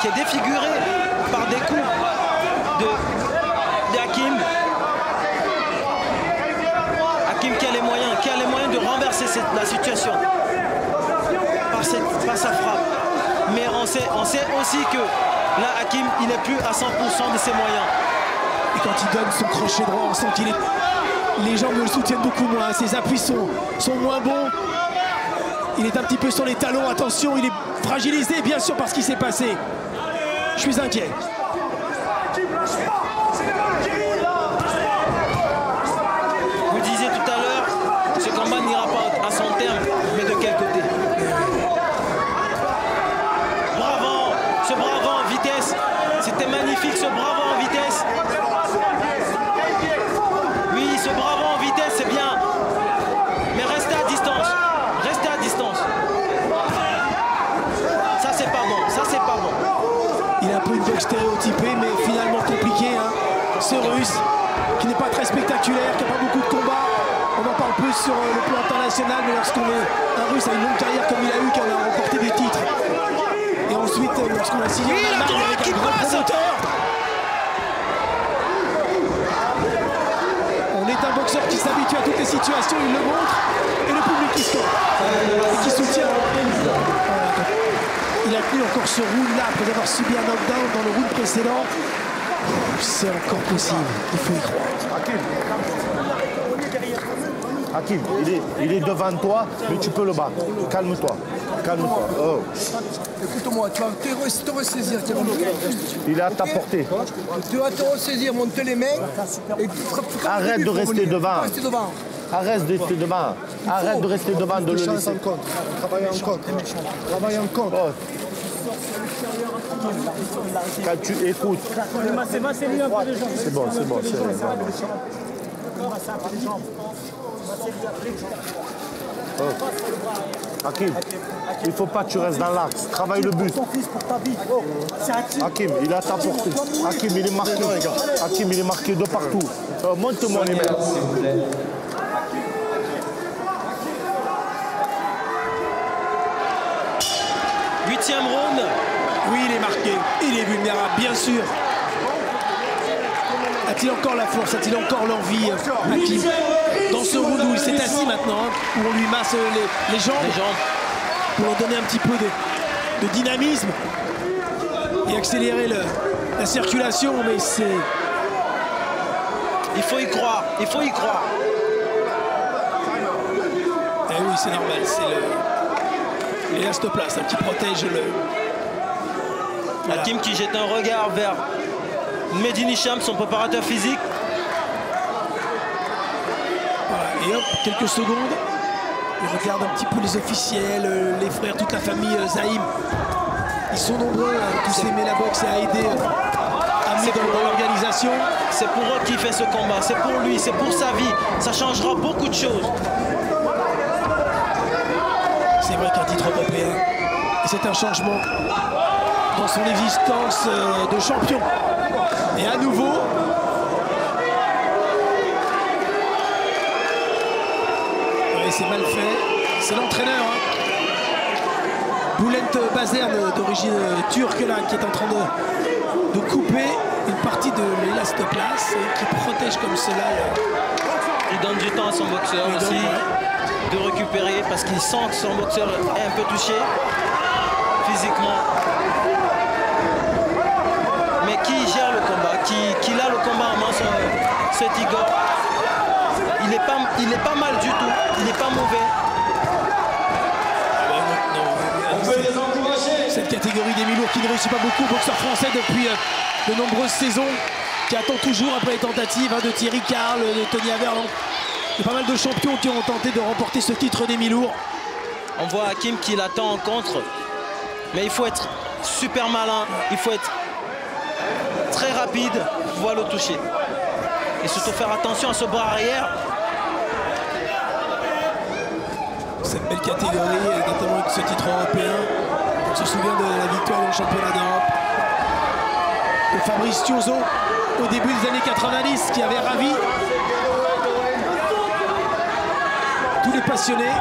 est défiguré par des coups de Hakim. Hakim qui a les moyens de renverser la situation par sa frappe. Mais on sait aussi que là, Hakim, il n'est plus à 100% de ses moyens. Et quand il donne son crochet droit, on sent qu'il est... Les jambes le soutiennent beaucoup moins, ses appuis sont moins bons. Il est un petit peu sur les talons, attention, il est fragilisé, bien sûr, par ce qui s'est passé. Je suis inquiet. C'était magnifique ce bravo en vitesse. Oui, ce bravo en vitesse, c'est bien. Mais restez à distance. Restez à distance. Ça, c'est pas bon. Ça, c'est pas bon. Il a un peu une boxe stéréotypée, mais finalement compliqué. Hein. Ce Russe, qui n'est pas très spectaculaire, qui n'a pas beaucoup de combats. On en parle plus sur le plan international, mais lorsqu'on est un Russe a une longue carrière comme il a eu, qui a remporté des titres. Et ensuite, lorsqu'on a signé en Allemagne avec un grand promoteur. On est un boxeur qui s'habitue à toutes les situations, il le montre. Et le public qui score et qui soutient. Il a tenu encore ce round-là après avoir subi un knockdown dans le round précédent. C'est encore possible, il faut y croire. Hakim, il est devant toi, mais tu peux le battre. Calme-toi. Calme-toi. Oh. Écoute-moi, tu vas te ressaisir. Il est à ta portée. Tu vas te ressaisir, monter les mains. Et arrête de rester devant. Arrête de rester devant. Arrête de rester devant, de le laisser. Travaille en contre. Travaille en contre. Oh. Quand tu écoutes. C'est bon, c'est bon. Oh. Hakim, il ne faut pas que tu restes dans l'axe. Travaille le but. Hakim, il est à ta portée. Hakim, il est marqué. Hakim, il est marqué de partout. Monte-moi les mains. S'il vous plaît. Huitième round. Oui, il est marqué. Il est vulnérable, bien sûr. A-t-il encore la force? A-t-il encore l'envie, Hakim? Dans ce round où il s'est assis maintenant, hein, où on lui masse les jambes, pour leur donner un petit peu de dynamisme et accélérer la circulation, mais c'est... Il faut y croire, il faut y croire. Eh oui, c'est normal, c'est l'élastoplaste qui protège le... Voilà. Hakim qui jette un regard vers Mehdi Nicham, son préparateur physique. Voilà, et hop, quelques secondes. Il regarde un petit peu les officiels, les frères, toute la famille Zaïm. Ils sont nombreux à tous aimer la boxe et à aider dans l'organisation. C'est pour eux qu'il fait ce combat, c'est pour lui, c'est pour sa vie. Ça changera beaucoup de choses. C'est vrai qu'un titre européen, c'est un changement dans son existence de champion. Et à nouveau, oui, c'est mal fait. C'est l'entraîneur, Bülent Bazerne, d'origine turque, là, qui est en train de couper une partie de l'élastoplaste et qui protège comme cela. Il donne du temps à son boxeur aussi de récupérer parce qu'il sent que son boxeur est un peu touché physiquement. Mais qui gère le combat, qui a le combat en main, cet Igor. Il est pas mal du tout, il n'est pas mauvais. Cette catégorie des mi-lourds qui ne réussit pas beaucoup, boxeur français depuis de nombreuses saisons, qui attend toujours après les tentatives de Thierry Carl, de Tony Averland. Il y a pas mal de champions qui ont tenté de remporter ce titre des mi-lourds. On voit Hakim qui l'attend en contre, mais il faut être super malin, il faut être très rapide pour pouvoir le toucher. Et surtout faire attention à ce bras arrière. Cette belle catégorie, notamment avec ce titre européen. On se souvient de la victoire dans le championnat d'Europe de Fabrice Thiozot au début des années 90, qui avait ravi tous les passionnés.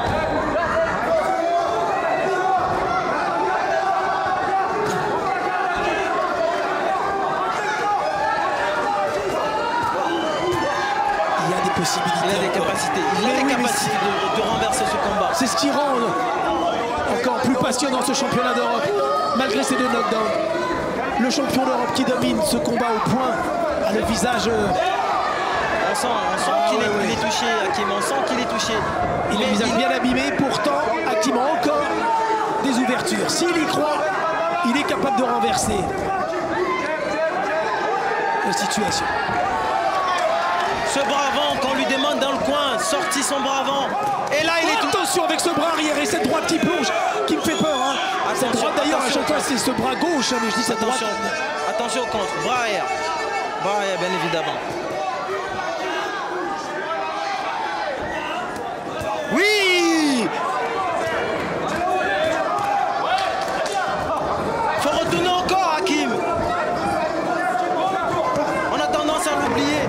Il y a des possibilités. Il a des capacités. Il a des capacités de renverser ce combat. C'est ce qui rend encore plus passionnant ce championnat d'Europe, malgré ces deux knockdowns. Le champion d'Europe qui domine ce combat au point, a le visage... On sent qu'il est touché, Hakim, on sent qu'il est touché. Il a le visage bien abîmé, pourtant Hakim a encore des ouvertures. S'il y croit, il est capable de renverser la situation. Ce bras avant, qu'on lui demande dans le coin, sorti son bras avant. Et là, il est attention avec ce bras arrière et cette droite qui plonge, qui me fait peur. Sa droite d'ailleurs, à chaque fois, c'est ce bras gauche, hein, mais je dis sa droite. Attention au contre, bras arrière. Bras arrière, bien évidemment. Oui! Faut retourner encore, Hakim. On a tendance à l'oublier.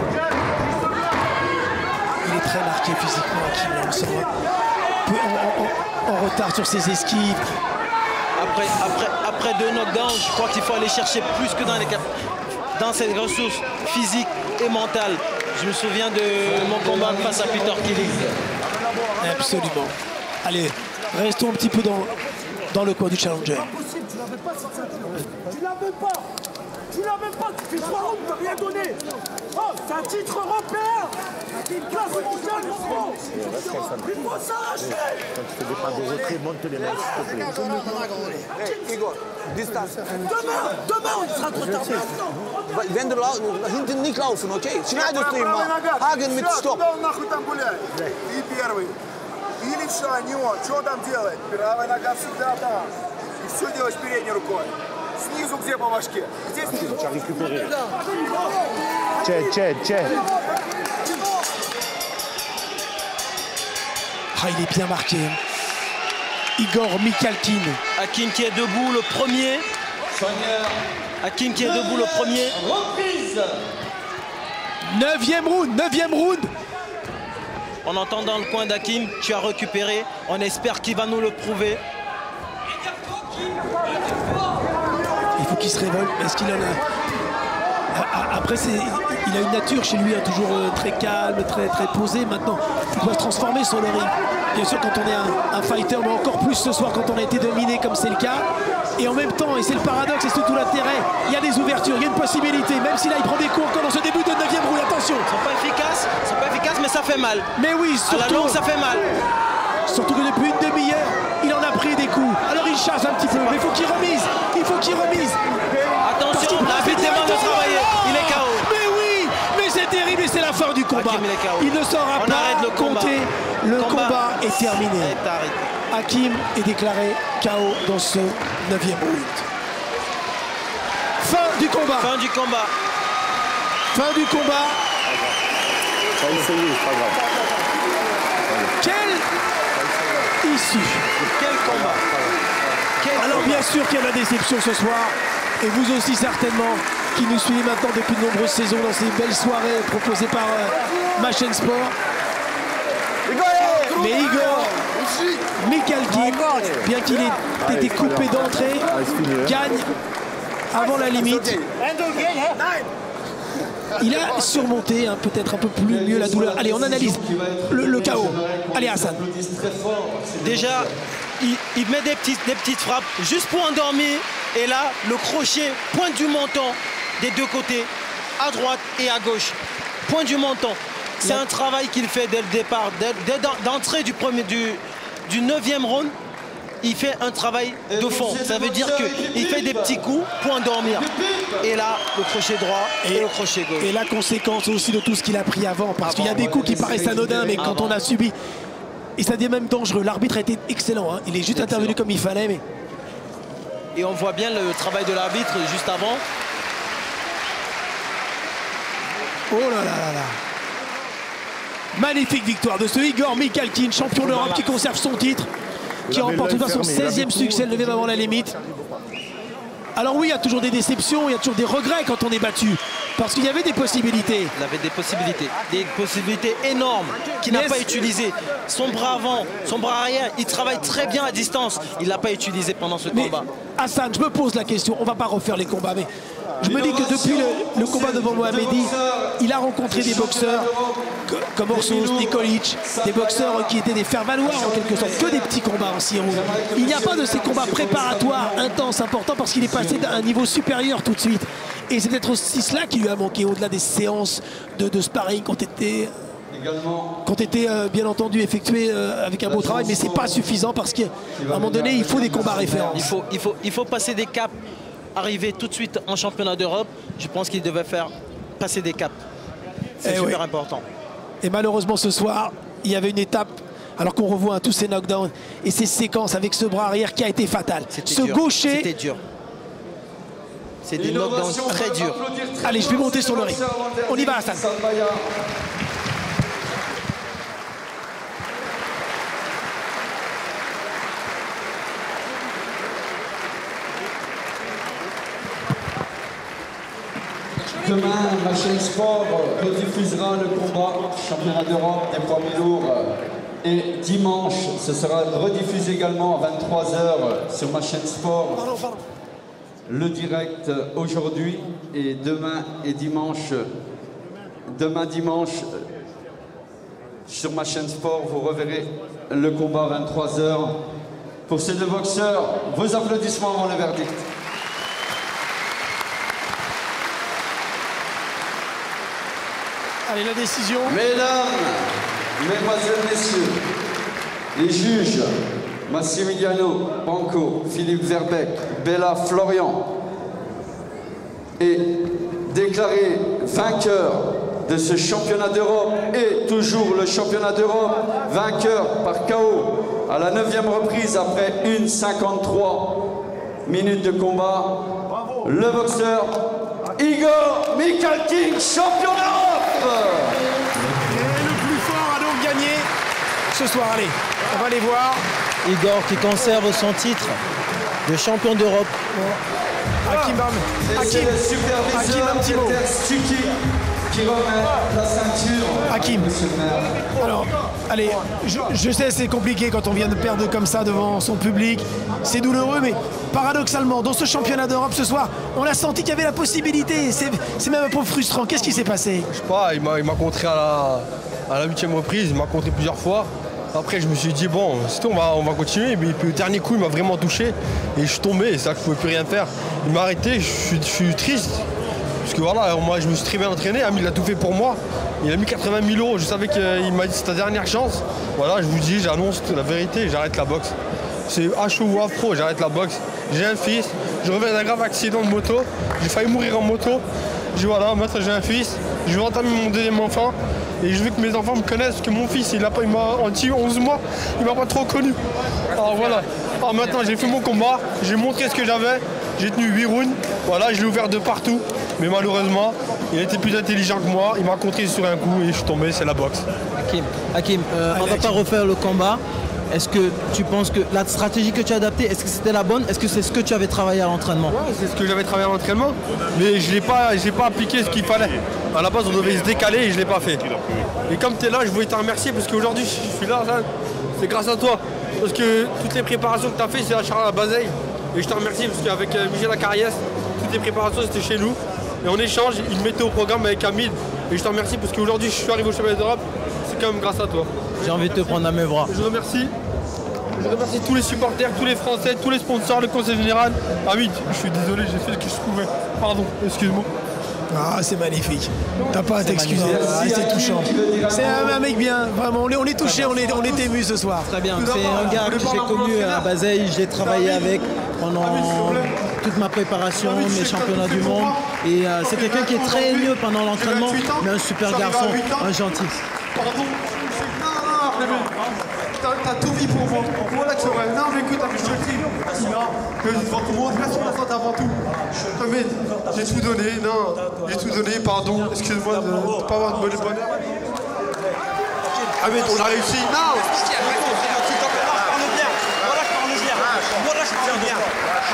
Il est très marqué physiquement, Hakim. On sent un peu en retard sur ses esquives. Après 2 knockdowns, je crois qu'il faut aller chercher plus que dans ses ressources physiques et mentales. Je me souviens de mon combat face à Peter Killing. Absolument. Allez, restons un petit peu dans le coin du challenger. Tu l'avais pas, tu l'avais pas. Tu l'avais pas, tu fais 3 rounds, tu n'as rien donné. Oh, c'est un titre européen. C'est une classe mondiale, mon gros. Il faut s'arracher. Quand tu fais des pas de retrait, monte les mains, s'il te plaît. Igor, distance. Demain, on sera trop tard. Wenn du hinten nicht laufen, okay? Schneidest du immer. Hagen mit Stopp. Нахуй там гуляй. Ты первый. И левша, не он. Что там делать? Правая нога всегда там. И все делаешь передней рукой. Снизу где по башке? Здесь снизу. Tu as récupéré. Tiens. Ah, il est bien marqué. Igor Mikhalkin. Hakim qui est debout le premier. Hakim qui est debout le premier. Reprise. 9e round. On entend dans le coin d'Hakim, tu as récupéré. On espère qu'il va nous le prouver. Il faut qu'il se révolte. Est-ce qu'il en a... Après, il a une nature chez lui, hein, toujours très calme, très posé. Maintenant, il doit se transformer sur le ring. Bien sûr, quand on est un fighter, mais encore plus ce soir quand on a été dominé comme c'est le cas. Et en même temps, et c'est le paradoxe, et c'est tout l'intérêt, il y a des ouvertures, il y a une possibilité. Même si là, il prend des coups encore dans ce début de 9e round. Attention. Ils sont pas efficaces, mais ça fait mal. Mais oui, surtout... À la longue, ça fait mal. Surtout que depuis une demi-heure, il en a pris des coups. Alors il chasse un petit peu, mais il faut qu'il remise. Attention, l'arbitre demande de travailler. Il est KO. Mais oui, mais c'est terrible et c'est la fin du combat. Hakim, il est KO. Il ne saura On pas arrête le combat. compter. Le combat est terminé. Arrêté. Hakim est déclaré KO dans ce 9e round. Fin du combat. Fin du combat. Tu as essayé, c'est pas grave. Quelle issue. Quel combat. Alors bien sûr qu'il y a la déception ce soir. Et vous aussi certainement, qui nous suivez maintenant depuis de nombreuses saisons dans ces belles soirées proposées par ma chaîne Sport. Mais Igor Mikhalkin, bien qu'il ait été coupé d'entrée, gagne avant la limite. Il a surmonté peut-être un peu plus mieux la douleur. Allez, on analyse le KO. Allez, Hassan. Déjà, il met des petites frappes juste pour endormir. Et là, le crochet pointe du menton des deux côtés, à droite et à gauche. Pointe du menton. C'est un travail qu'il fait dès le départ, dès d'entrée du 9e round. Il fait un travail de fond. Ça veut dire qu'il fait des petits coups pour endormir. Et là, le crochet droit et le crochet gauche. Et la conséquence aussi de tout ce qu'il a pris avant. Parce qu'il y a des coups qui paraissent anodins, mais quand on a subi... Et ça devient même dangereux. L'arbitre a été excellent. Hein. Il est juste intervenu comme il fallait. Mais... Et on voit bien le travail de l'arbitre juste avant. Oh là là là là. Magnifique victoire de ce Igor Mikhalkin, champion d'Europe qui conserve son titre. Qui remporte son 16e succès levé avant la limite. Alors oui, il y a toujours des déceptions, il y a toujours des regrets quand on est battu. Parce qu'il y avait des possibilités. Il avait des possibilités énormes qu'il n'a pas utilisées. Son bras avant, son bras arrière, il travaille très bien à distance. Il ne l'a pas utilisé pendant ce combat. Hassan, je me pose la question, on ne va pas refaire les combats, mais je me dis que depuis le combat devant Mohamedi, il a rencontré des boxeurs comme Orsos, Nikolic, des boxeurs qui étaient des faire-valoir en quelque sorte, que des petits combats en 6 rounds. Il n'y a pas de ces combats préparatoires intenses, importants, parce qu'il est passé à un niveau supérieur tout de suite. Et c'est peut-être aussi cela qui lui a manqué, au-delà des séances de sparring qui ont été bien entendu effectuées avec un beau travail, mais c'est pas suffisant parce qu'à un moment donné, il faut des combats références. Il faut passer des caps. Arriver tout de suite en championnat d'Europe, je pense qu'il devait faire passer des caps. C'est super important. Et malheureusement ce soir, il y avait une étape alors qu'on revoit tous ces knockdowns et ces séquences avec ce bras arrière qui a été fatal. Ce dur. gaucher... C'était dur. C'est des knockdowns très durs. Allez, je vais monter sur le ring. On y va, Hassan. Demain, ma chaîne Sport rediffusera le combat championnat d'Europe des poids mi-lourds. Et dimanche, ce sera rediffusé également à 23h sur ma chaîne Sport. Le direct aujourd'hui et demain et dimanche. Demain dimanche, sur ma chaîne Sport, vous reverrez le combat à 23h. Pour ces deux boxeurs, vos applaudissements avant le verdict. Allez, la décision. Mesdames, mesdemoiselles, messieurs, les juges Massimiliano Banco, Philippe Verbeek, Bella Florian est déclaré vainqueur de ce championnat d'Europe et toujours le championnat d'Europe, vainqueur par KO à la 9e reprise après 1:53 minutes de combat. Le boxeur Igor Mikhalkin, champion d'Europe. Et le plus fort a donc gagné ce soir. Allez, on va les voir. Igor qui conserve son titre de champion d'Europe. Hakim un petit mot. Qui remet la ceinture. Hakim. Alors, allez, je sais c'est compliqué quand on vient de perdre comme ça devant son public. C'est douloureux, mais paradoxalement, dans ce championnat d'Europe ce soir, on a senti qu'il y avait la possibilité. C'est même un peu frustrant. Qu'est-ce qui s'est passé? Je sais pas, il m'a contré à la 8e reprise, il m'a contré plusieurs fois. Après, je me suis dit, bon, c'est tout, on va continuer. Mais puis, le dernier coup, il m'a vraiment touché. Et je suis tombé, c'est ça que je pouvais plus rien faire. Il m'a arrêté, je suis triste. Parce que voilà, moi, je me suis très bien entraîné. Amil a tout fait pour moi. Il a mis 80 000 €. Je savais qu'il m'a dit, c'est ta dernière chance. Voilà, je vous dis, j'annonce la vérité, j'arrête la boxe. C'est HO ou afro, j'arrête la boxe. J'ai un fils, je reviens d'un grave accident de moto. J'ai failli mourir en moto. Voilà, maintenant j'ai un fils. Je vais entamer mon deuxième enfant. Et je veux que mes enfants me connaissent, parce que mon fils, il m'a en 11 mois, il m'a pas trop connu. Alors voilà. Alors maintenant, j'ai fait mon combat, j'ai montré ce que j'avais, j'ai tenu 8 rounds. Voilà, je l'ai ouvert de partout. Mais malheureusement, il était plus intelligent que moi, il m'a contré sur un coup et je suis tombé, c'est la boxe. Hakim, on va pas refaire le combat. Est-ce que tu penses que la stratégie que tu as adaptée, est-ce que c'était la bonne? Est-ce que c'est ce que tu avais travaillé à l'entraînement? Ouais, c'est ce que j'avais travaillé à l'entraînement, mais je n'ai pas appliqué ce qu'il fallait. À la base, on devait se décaler et je ne l'ai pas fait. Et comme tu es là, je voulais te remercier parce qu'aujourd'hui, je suis là, c'est grâce à toi. Parce que toutes les préparations que tu as fait, c'est à Charles à Bazeille. Et je te remercie parce qu'avec Michel Acariès, toutes les préparations, c'était chez nous. Et en échange, il me mettait au programme avec Hamid. Et je te remercie parce qu'aujourd'hui, je suis arrivé au championnat d'Europe. C'est quand même grâce à toi. J'ai envie de te prendre à mes bras. Je remercie tous les supporters, tous les Français, tous les sponsors, le conseil général. Hamid, je suis désolé, j'ai fait ce que je pouvais. Pardon, excuse-moi. Ah, c'est magnifique. T'as pas à t'excuser. Ah, c'est touchant. C'est un mec bien. Vraiment, on est touché, on est ému ce soir. Très bien. C'est un gars que j'ai connu à Bazeille. J'ai travaillé avec pendant toute ma préparation, mes championnats du monde. Et c'est quelqu'un qui est très haineux pendant l'entraînement, mais un super garçon, un gentil. Pardon. T'as tout mis pour moi. Voilà que c'est vrai. Non, mais écoute, je te le dis. Que devant tout le monde, merci pour la avant tout. Mais j'ai tout donné. Non, j'ai tout donné. Pardon. Excuse-moi de ne pas avoir de bonne bonheur. Ah, mais on a réussi. Non.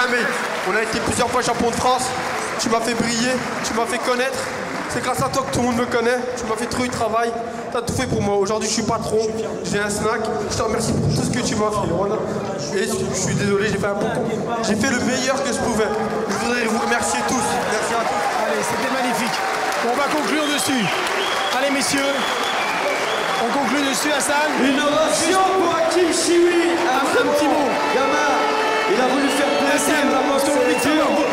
Hamid, on a été plusieurs fois champion de France. Tu m'as fait briller, tu m'as fait connaître. C'est grâce à toi que tout le monde me connaît. Tu m'as fait trop de travail. Tu as tout fait pour moi. Aujourd'hui, je suis patron. J'ai un snack. Je te remercie pour tout ce que tu m'as fait. Voilà. Et je suis désolé, j'ai fait un bon coup. J'ai fait le meilleur que je pouvais. Je voudrais vous remercier tous. Merci à tous. Allez, c'était magnifique. On va conclure dessus. Allez, messieurs. On conclut dessus, Hassan. Une ovation pour Hakim Chiwi. Un petit mot. Gamin, il a voulu faire plaisir.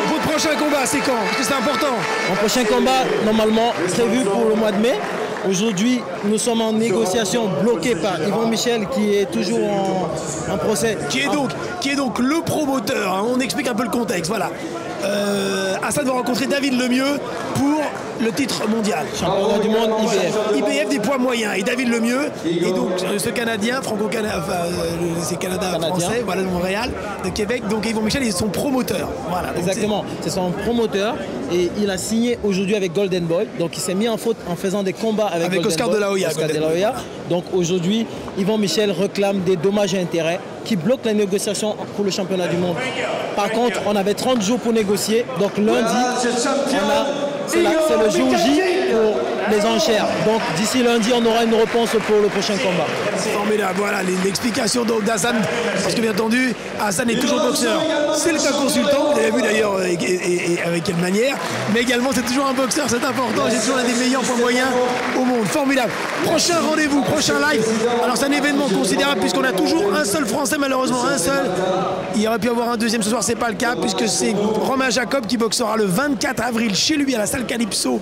Votre prochain combat, c'est quand? Parce que c'est important. Mon prochain combat, normalement, prévu pour le mois de mai. Aujourd'hui, nous sommes en négociation bloquée par Yvon Michel qui est toujours en procès. Qui est donc le promoteur, hein. On explique un peu le contexte, voilà. Hassan va rencontrer David Lemieux pour le titre mondial. Championnat du monde IBF. IBF des poids moyens. Et David Lemieux, et donc ce Canadien, c'est Canada-Français, voilà, de Montréal, de Québec. Donc Yvon Michel, ils sont promoteurs. Voilà, exactement, c'est son promoteur et il a signé aujourd'hui avec Golden Boy. Donc il s'est mis en faute en faisant des combats avec Oscar de la Hoya. Donc aujourd'hui, Yvon Michel réclame des dommages et intérêts qui bloquent la négociation pour le championnat du monde. Par contre, on avait 30 jours pour négocier. Donc lundi, c'est le jour J pour les enchères. Donc d'ici lundi, on aura une réponse pour le prochain combat. Formidable, voilà l'explication d'Hassan. Parce que bien entendu, Hassan est toujours boxeur. C'est le cas consultant, vous avez vu d'ailleurs et avec quelle manière. Mais également, c'est toujours un boxeur, c'est important. C'est toujours l'un des meilleurs points moyens au monde. Formidable. Prochain rendez-vous, prochain live. Alors c'est un événement considérable puisqu'on a toujours un seul Français, malheureusement un seul. Il aurait pu avoir un deuxième ce soir, c'est pas le cas puisque c'est Romain Jacob qui boxera le 24 avril chez lui à la salle Calypso.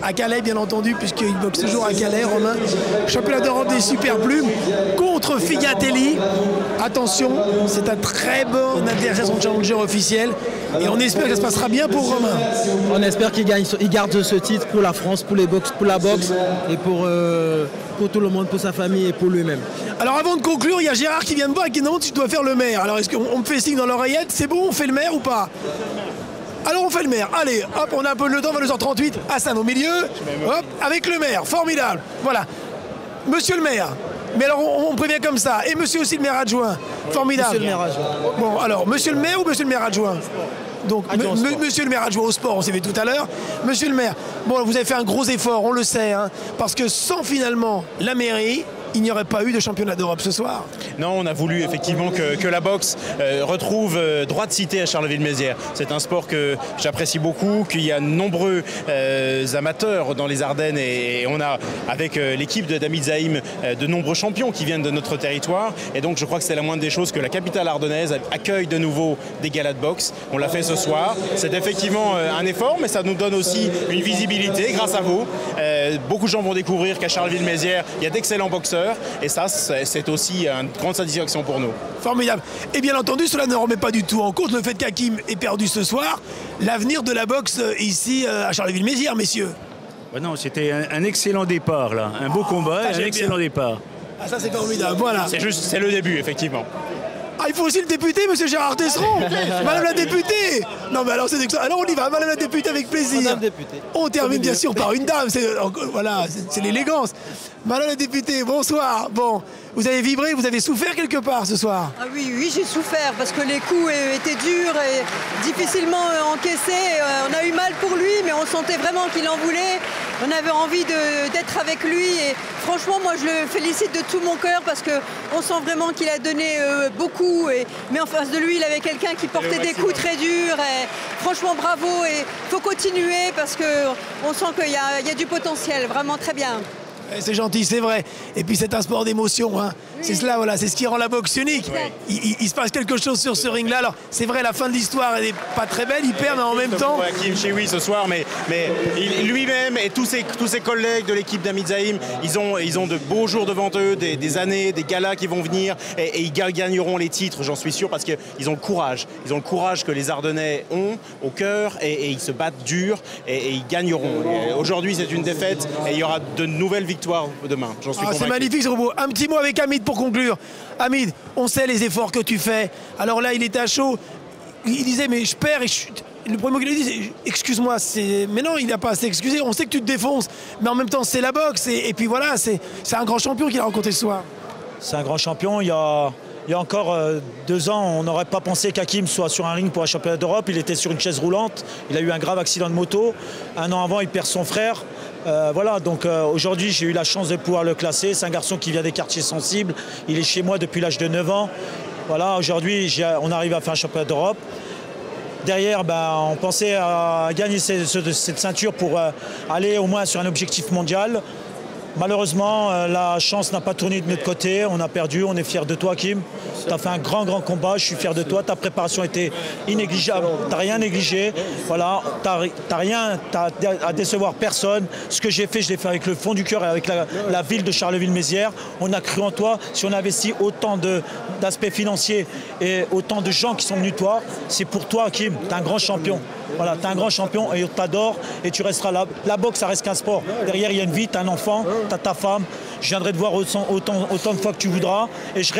À Calais, bien entendu, puisqu'il boxe toujours à Calais, Romain. Championnat d'Europe des super plumes contre Figatelli. Attention, c'est un très bon adversaire, son challenger officiel. Et on espère que ça se passera bien pour Romain. On espère qu'il garde ce titre pour la France, pour la boxe et pour tout le monde, pour sa famille et pour lui-même. Alors avant de conclure, il y a Gérard qui vient de voir et qui demande si tu dois faire le maire. Alors est-ce qu'on me fait signe dans l'oreillette? C'est bon, on fait le maire ou pas? Alors on fait le maire, allez, hop, on a un peu le temps, 22h38, Hassan au milieu, hop, avec le maire, formidable, voilà. Monsieur le maire, mais alors on prévient comme ça, et monsieur aussi le maire adjoint, formidable. Monsieur le maire adjoint. Bon, alors, monsieur le maire ou monsieur le maire adjoint? Donc, monsieur le maire adjoint au sport, on s'est vu tout à l'heure. Monsieur le maire, bon, vous avez fait un gros effort, on le sait, hein, parce que sans finalement la mairie, il n'y aurait pas eu de championnat d'Europe ce soir. Non, on a voulu effectivement que la boxe retrouve droit de cité à Charleville-Mézières. C'est un sport que j'apprécie beaucoup, qu'il y a de nombreux amateurs dans les Ardennes et on a avec l'équipe de Damit Zaïm de nombreux champions qui viennent de notre territoire. Et donc je crois que c'est la moindre des choses que la capitale ardennaise accueille de nouveau des galas de boxe. On l'a fait ce soir. C'est effectivement un effort, mais ça nous donne aussi une visibilité grâce à vous. Beaucoup de gens vont découvrir qu'à Charleville-Mézières, il y a d'excellents boxeurs. Et ça, c'est aussi une grande satisfaction pour nous. Formidable. Et bien entendu, cela ne remet pas du tout en cause le fait qu'Hakim ait perdu ce soir l'avenir de la boxe ici à Charleville-Mézières, messieurs. Ben non, c'était un excellent départ, là. Un beau combat, un excellent départ. Ah, ça, c'est formidable, voilà. C'est le début, effectivement. Ah, il faut aussi le député, monsieur Gérard Tesseron. Madame la députée. Non, mais alors c'est excellent. Alors on y va, madame la députée, avec plaisir. Madame députée. On termine bien sûr par une dame. Voilà, c'est l'élégance. Madame la députée, bonsoir. Bon, vous avez vibré, vous avez souffert quelque part ce soir? Ah oui, j'ai souffert parce que les coups étaient durs et difficilement encaissés. On a eu mal pour lui, mais on sentait vraiment qu'il en voulait. On avait envie d'être avec lui et franchement, moi je le félicite de tout mon cœur parce qu'on sent vraiment qu'il a donné beaucoup. Mais en face de lui, il avait quelqu'un qui portait des coups très durs. Et franchement, bravo et il faut continuer parce qu'on sent qu'il y a du potentiel, vraiment très bien. C'est gentil, c'est vrai. Et puis c'est un sport d'émotion, hein. Oui. C'est cela, voilà, c'est ce qui rend la boxe unique. Il se passe quelque chose sur ce ring-là. Alors c'est vrai, la fin de l'histoire, elle n'est pas très belle. Il perd, mais en même temps. Hakim Cheoui ce soir, mais lui-même et tous ses collègues de l'équipe d'Amid Zaïm, ils ont de beaux jours devant eux, des années, des galas qui vont venir, et ils gagneront les titres, j'en suis sûr, parce qu'ils ont le courage. Ils ont le courage que les Ardennais ont au cœur, et ils se battent dur, et ils gagneront. Aujourd'hui, c'est une défaite, et il y aura de nouvelles victoires demain. J'en suis convaincu. C'est magnifique ce robot. Un petit mot avec Hamid pour conclure. Hamid, on sait les efforts que tu fais. Alors là, il était à chaud. Il disait, mais je perds et le premier mot qu'il a dit, c'est excuse-moi. Mais non, il n'a pas à s'excuser. On sait que tu te défonces. Mais en même temps, c'est la boxe. Et puis voilà, c'est un grand champion qu'il a rencontré ce soir. C'est un grand champion. Il y a encore 2 ans, on n'aurait pas pensé qu'Hakim soit sur un ring pour un championnat d'Europe. Il était sur une chaise roulante. Il a eu un grave accident de moto. 1 an avant, il perd son frère. Voilà, donc aujourd'hui, j'ai eu la chance de pouvoir le classer. C'est un garçon qui vient des quartiers sensibles. Il est chez moi depuis l'âge de 9 ans. Voilà, aujourd'hui, on arrive à faire un championnat d'Europe. Derrière, on pensait à gagner cette ceinture pour aller au moins sur un objectif mondial. Malheureusement, la chance n'a pas tourné de notre côté. On a perdu, on est fiers de toi, Kim. Tu as fait un grand combat, je suis fier de toi. Ta préparation était inégligeable, tu n'as rien négligé. Voilà, tu n'as rien à décevoir personne. Ce que j'ai fait, je l'ai fait avec le fond du cœur et avec la ville de Charleville-Mézières. On a cru en toi. Si on investit autant d'aspects financiers et autant de gens qui sont venus toi, c'est pour toi, Kim. Tu es un grand champion. Voilà, tu es un grand champion et on t'adore et tu resteras là. La boxe, ça reste qu'un sport. Derrière, il y a une vie, tu as un enfant, tu as ta femme. Je viendrai te voir autant de fois que tu voudras et tu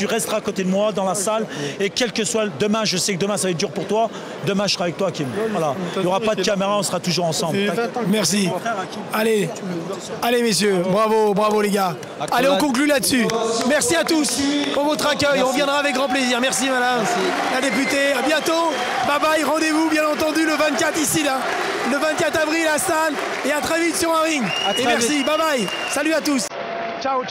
resteras à côté de moi dans la salle. Et quel que soit demain, je sais que demain, ça va être dur pour toi. Demain, je serai avec toi, Kim. Voilà. Il n'y aura pas de caméra, on sera toujours ensemble. Merci. Allez, messieurs, bravo les gars. Allez, on conclut là-dessus. Merci à tous pour votre accueil. On viendra avec grand plaisir. Merci, madame la députée. À bientôt. Bye bye. Rendez-vous, bien entendu, le 24 ici, là. Le 24 avril à Salle. Et à très vite sur un ring. Et merci. Bye bye. Salut à tous. Ciao.